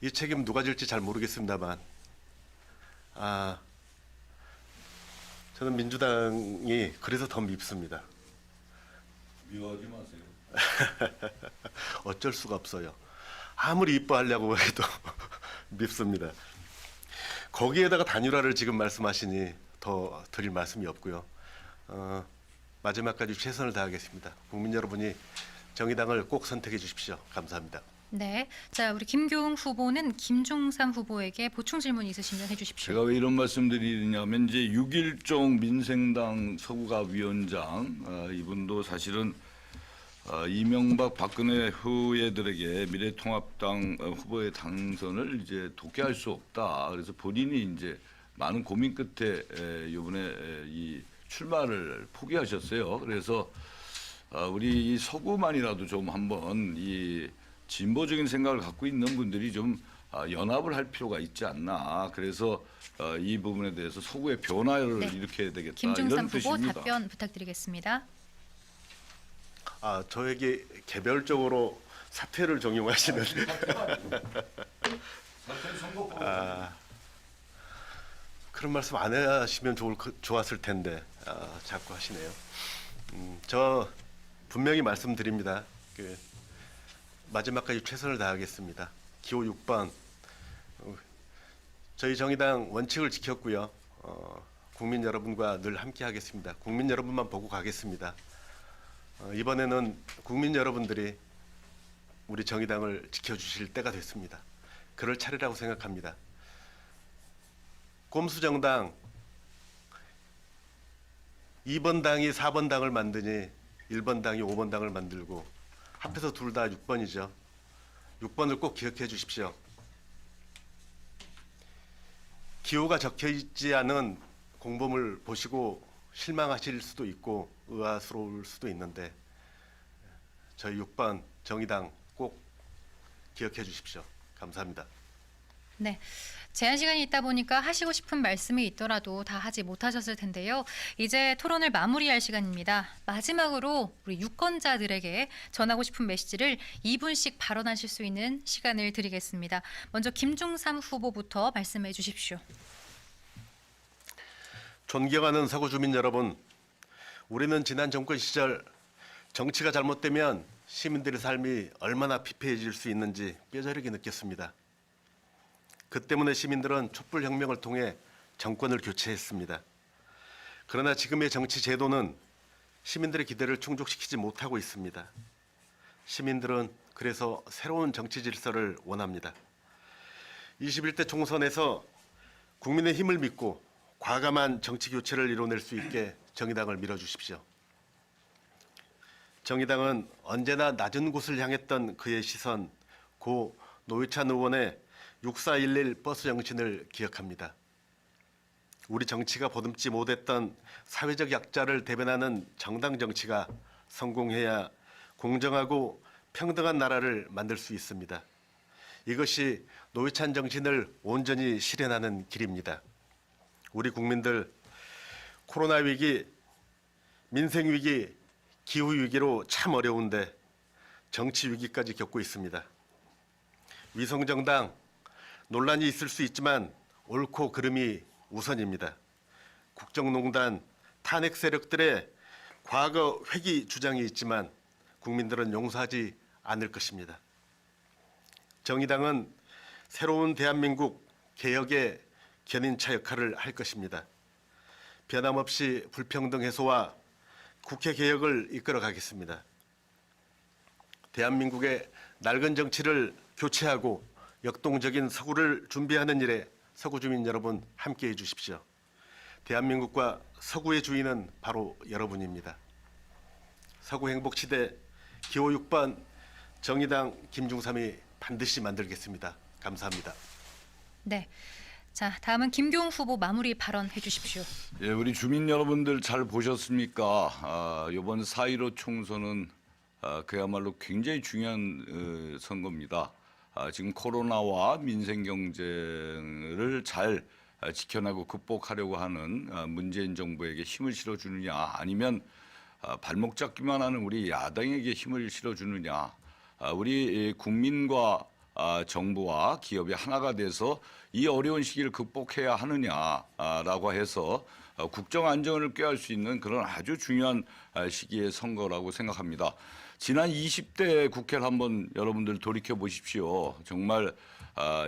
이 책임 누가 질지 잘 모르겠습니다만 저는 민주당이 그래서 더 밉습니다. 미워하지 마세요. 어쩔 수가 없어요. 아무리 이뻐하려고 해도 밉습니다. 거기에다가 단일화를 지금 말씀하시니 더 드릴 말씀이 없고요. 마지막까지 최선을 다하겠습니다. 국민 여러분이 정의당을 꼭 선택해 주십시오. 감사합니다. 네, 자 우리 김교웅 후보는 김중삼 후보에게 보충 질문 있으시면 해주십시오. 제가 왜 이런 말씀드리냐면 이제 6.1종 민생당 서구갑 위원장 이분도 사실은 이명박 박근혜 후예들에게 미래통합당 후보의 당선을 이제 독해할 수 없다. 그래서 본인이 이제 많은 고민 끝에 이번에 이 출마를 포기하셨어요. 그래서 우리 이 서구만이라도 좀 한번 이 진보적인 생각을 갖고 있는 분들이 좀 연합을 할 필요가 있지 않나. 그래서 이 부분에 대해서 서구의 변화를 네. 일으켜야 되겠다. 김중삼 이런 후보 뜻입니다. 답변 부탁드리겠습니다. 저에게 개별적으로 사퇴를 정용하시는 그런 말씀 안 하시면 좋았을 텐데 자꾸 하시네요. 저 분명히 말씀드립니다. 마지막까지 최선을 다하겠습니다. 기호 6번 저희 정의당 원칙을 지켰고요. 국민 여러분과 늘 함께 하겠습니다. 국민 여러분만 보고 가겠습니다. 이번에는 국민 여러분들이 우리 정의당을 지켜주실 때가 됐습니다. 그럴 차례라고 생각합니다. 꼼수정당 2번 당이 4번 당을 만드니 1번 당이 5번 당을 만들고 합해서 둘 다 6번이죠. 6번을 꼭 기억해 주십시오. 기호가 적혀 있지 않은 공범을 보시고 실망하실 수도 있고 의아스러울 수도 있는데 저희 6번 정의당 꼭 기억해 주십시오. 감사합니다. 네, 제한 시간이 있다 보니까 하시고 싶은 말씀이 있더라도 다 하지 못하셨을 텐데요. 이제 토론을 마무리할 시간입니다. 마지막으로 우리 유권자들에게 전하고 싶은 메시지를 2분씩 발언하실 수 있는 시간을 드리겠습니다. 먼저 김중삼 후보부터 말씀해 주십시오. 존경하는 서구 주민 여러분, 우리는 지난 정권 시절 정치가 잘못되면 시민들의 삶이 얼마나 피폐해질 수 있는지 뼈저리게 느꼈습니다. 그 때문에 시민들은 촛불혁명을 통해 정권을 교체했습니다. 그러나 지금의 정치 제도는 시민들의 기대를 충족시키지 못하고 있습니다. 시민들은 그래서 새로운 정치 질서를 원합니다. 21대 총선에서 국민의 힘을 믿고 과감한 정치 교체를 이뤄낼 수 있게 정의당을 밀어주십시오. 정의당은 언제나 낮은 곳을 향했던 그의 시선, 고 노회찬 의원의 6411 버스 정신을 기억합니다. 우리 정치가 보듬지 못했던 사회적 약자를 대변하는 정당 정치가 성공해야 공정하고 평등한 나라를 만들 수 있습니다. 이것이 노회찬 정신을 온전히 실현하는 길입니다. 우리 국민들 코로나 위기, 민생 위기, 기후 위기로 참 어려운데 정치 위기까지 겪고 있습니다. 위성정당 논란이 있을 수 있지만 옳고 그름이 우선입니다. 국정농단 탄핵 세력들의 과거 회기 주장이 있지만 국민들은 용서하지 않을 것입니다. 정의당은 새로운 대한민국 개혁의 견인차 역할을 할 것입니다. 변함없이 불평등 해소와 국회 개혁을 이끌어 가겠습니다. 대한민국의 낡은 정치를 교체하고 역동적인 서구를 준비하는 일에 서구 주민 여러분 함께해 주십시오. 대한민국과 서구의 주인은 바로 여러분입니다. 서구 행복시대 기호 6번 정의당 김중삼이 반드시 만들겠습니다. 감사합니다. 네. 자, 다음은 김교웅 후보 마무리 발언해 주십시오. 예, 우리 주민 여러분들 잘 보셨습니까? 이번 4.15 총선은 그야말로 굉장히 중요한 선거입니다. 지금 코로나와 민생 경쟁을 잘 지켜내고 극복하려고 하는 문재인 정부에게 힘을 실어주느냐, 아니면 발목 잡기만 하는 우리 야당에게 힘을 실어주느냐, 우리 국민과 정부와 기업이 하나가 돼서 이 어려운 시기를 극복해야 하느냐라고 해서 국정 안정을 꾀할 수 있는 그런 아주 중요한 시기의 선거라고 생각합니다. 지난 20대 국회를 한번 여러분들 돌이켜 보십시오. 정말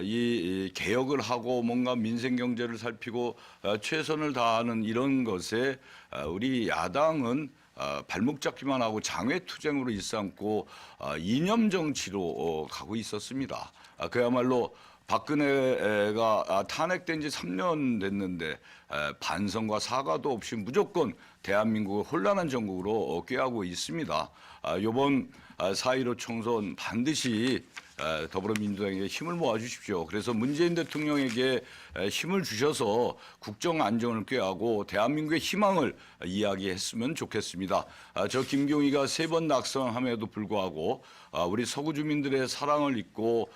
이 개혁을 하고 뭔가 민생 경제를 살피고 최선을 다하는 이런 것에 우리 야당은 발목 잡기만 하고 장외투쟁으로 일삼고 이념 정치로 가고 있었습니다. 그야말로 박근혜가 탄핵된 지 3년 됐는데 반성과 사과도 없이 무조건 대한민국을 혼란한 정국으로 꾀하고 있습니다. 이번 4.15 총선 반드시 더불어민주당에게 힘을 모아주십시오. 그래서 문재인 대통령에게 힘을 주셔서 국정 안정을 꾀하고 대한민국의 희망을 이야기했으면 좋겠습니다. 저 김경희가 3번 낙선함에도 불구하고 우리 서구 주민들의 사랑을 잊고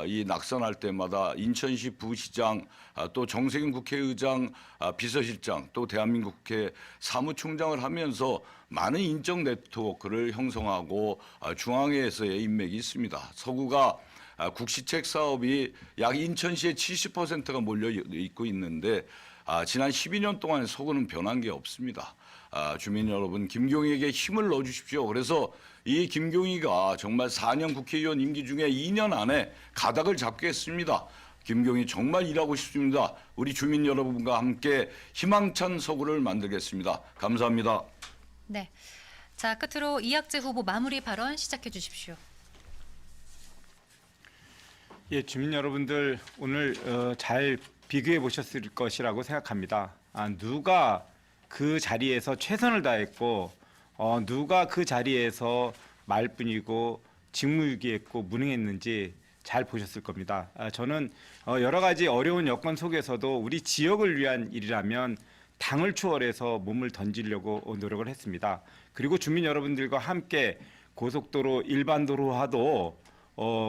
이 낙선할 때마다 인천시 부시장, 또 정세균 국회의장, 비서실장, 또 대한민국 국회 사무총장을 하면서 많은 인적 네트워크를 형성하고 중앙회에서의 인맥이 있습니다. 서구가 국시책 사업이 약 인천시의 70%가 몰려 있고 있는데 지난 12년 동안 서구는 변한 게 없습니다. 주민 여러분, 김경희에게 힘을 넣어주십시오. 그래서 이 김경희가 정말 4년 국회의원 임기 중에 2년 안에 가닥을 잡겠습니다. 김경희 정말 일하고 싶습니다. 우리 주민 여러분과 함께 희망찬 서구를 만들겠습니다. 감사합니다. 네. 자, 끝으로 이학재 후보 마무리 발언 시작해 주십시오. 예, 주민 여러분들 오늘 잘 비교해 보셨을 것이라고 생각합니다. 누가 그 자리에서 최선을 다했고 누가 그 자리에서 말뿐이고 직무유기했고 무능했는지 잘 보셨을 겁니다. 저는 여러 가지 어려운 여건 속에서도 우리 지역을 위한 일이라면 당을 추월해서 몸을 던지려고 노력을 했습니다. 그리고 주민 여러분들과 함께 고속도로 일반도로화도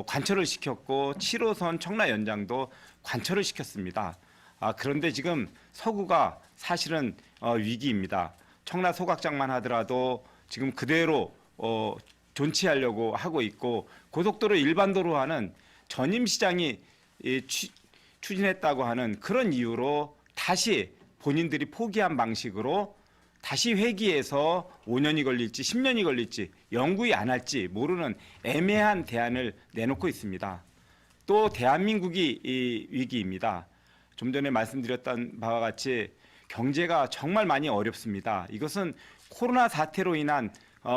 관철을 시켰고 7호선 청라 연장도 관철을 시켰습니다. 그런데 지금 서구가 사실은 위기입니다. 청라 소각장만 하더라도 지금 그대로 존치하려고 하고 있고, 고속도로 일반도로화는 전임 시장이 추진했다고 하는 그런 이유로 다시 본인들이 포기한 방식으로 다시 회기해서 5년이 걸릴지 10년이 걸릴지 영구히 안 할지 모르는 애매한 대안을 내놓고 있습니다. 또 대한민국이 이 위기입니다. 좀 전에 말씀드렸던 바와 같이 경제가 정말 많이 어렵습니다. 이것은 코로나 사태로 인한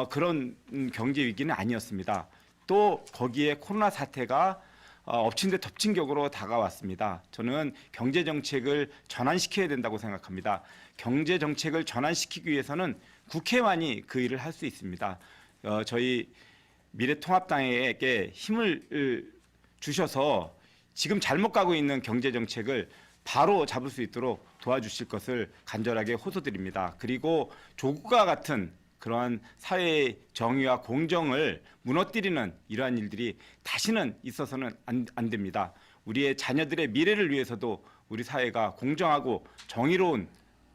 그런 경제 위기는 아니었습니다. 또 거기에 코로나 사태가 엎친 데 덮친 격으로 다가왔습니다. 저는 경제 정책을 전환시켜야 된다고 생각합니다. 경제 정책을 전환시키기 위해서는 국회만이 그 일을 할 수 있습니다. 저희 미래통합당에게 힘을 주셔서 지금 잘못 가고 있는 경제 정책을 바로 잡을 수 있도록 도와주실 것을 간절하게 호소드립니다. 그리고 조국과 같은 그러한 사회의 정의와 공정을 무너뜨리는 이러한 일들이 다시는 있어서는 안 됩니다. 우리의 자녀들의 미래를 위해서도 우리 사회가 공정하고 정의로운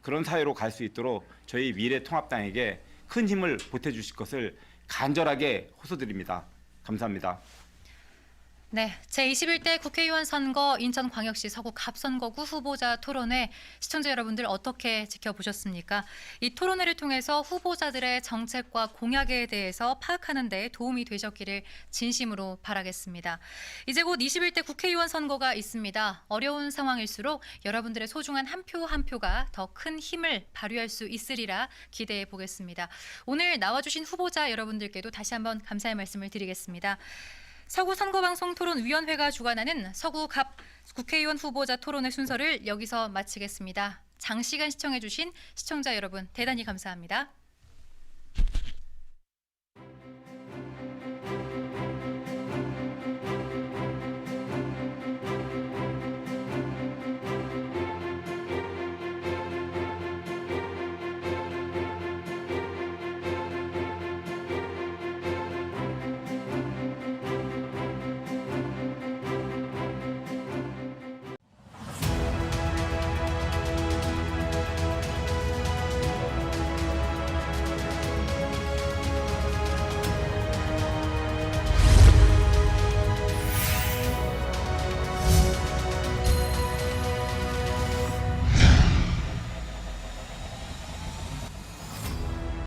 그런 사회로 갈 수 있도록 저희 미래통합당에게 큰 힘을 보태주실 것을 간절하게 호소드립니다. 감사합니다. 네, 제21대 국회의원 선거 인천광역시 서구 갑선거구 후보자 토론회 시청자 여러분들 어떻게 지켜보셨습니까? 이 토론회를 통해서 후보자들의 정책과 공약에 대해서 파악하는 데 도움이 되셨기를 진심으로 바라겠습니다. 이제 곧 21대 국회의원 선거가 있습니다. 어려운 상황일수록 여러분들의 소중한 한 표 한 표가 더 큰 힘을 발휘할 수 있으리라 기대해 보겠습니다. 오늘 나와주신 후보자 여러분들께도 다시 한번 감사의 말씀을 드리겠습니다. 서구 선거방송 토론위원회가 주관하는 서구 갑 국회의원 후보자 토론회 순서를 여기서 마치겠습니다. 장시간 시청해주신 시청자 여러분 대단히 감사합니다.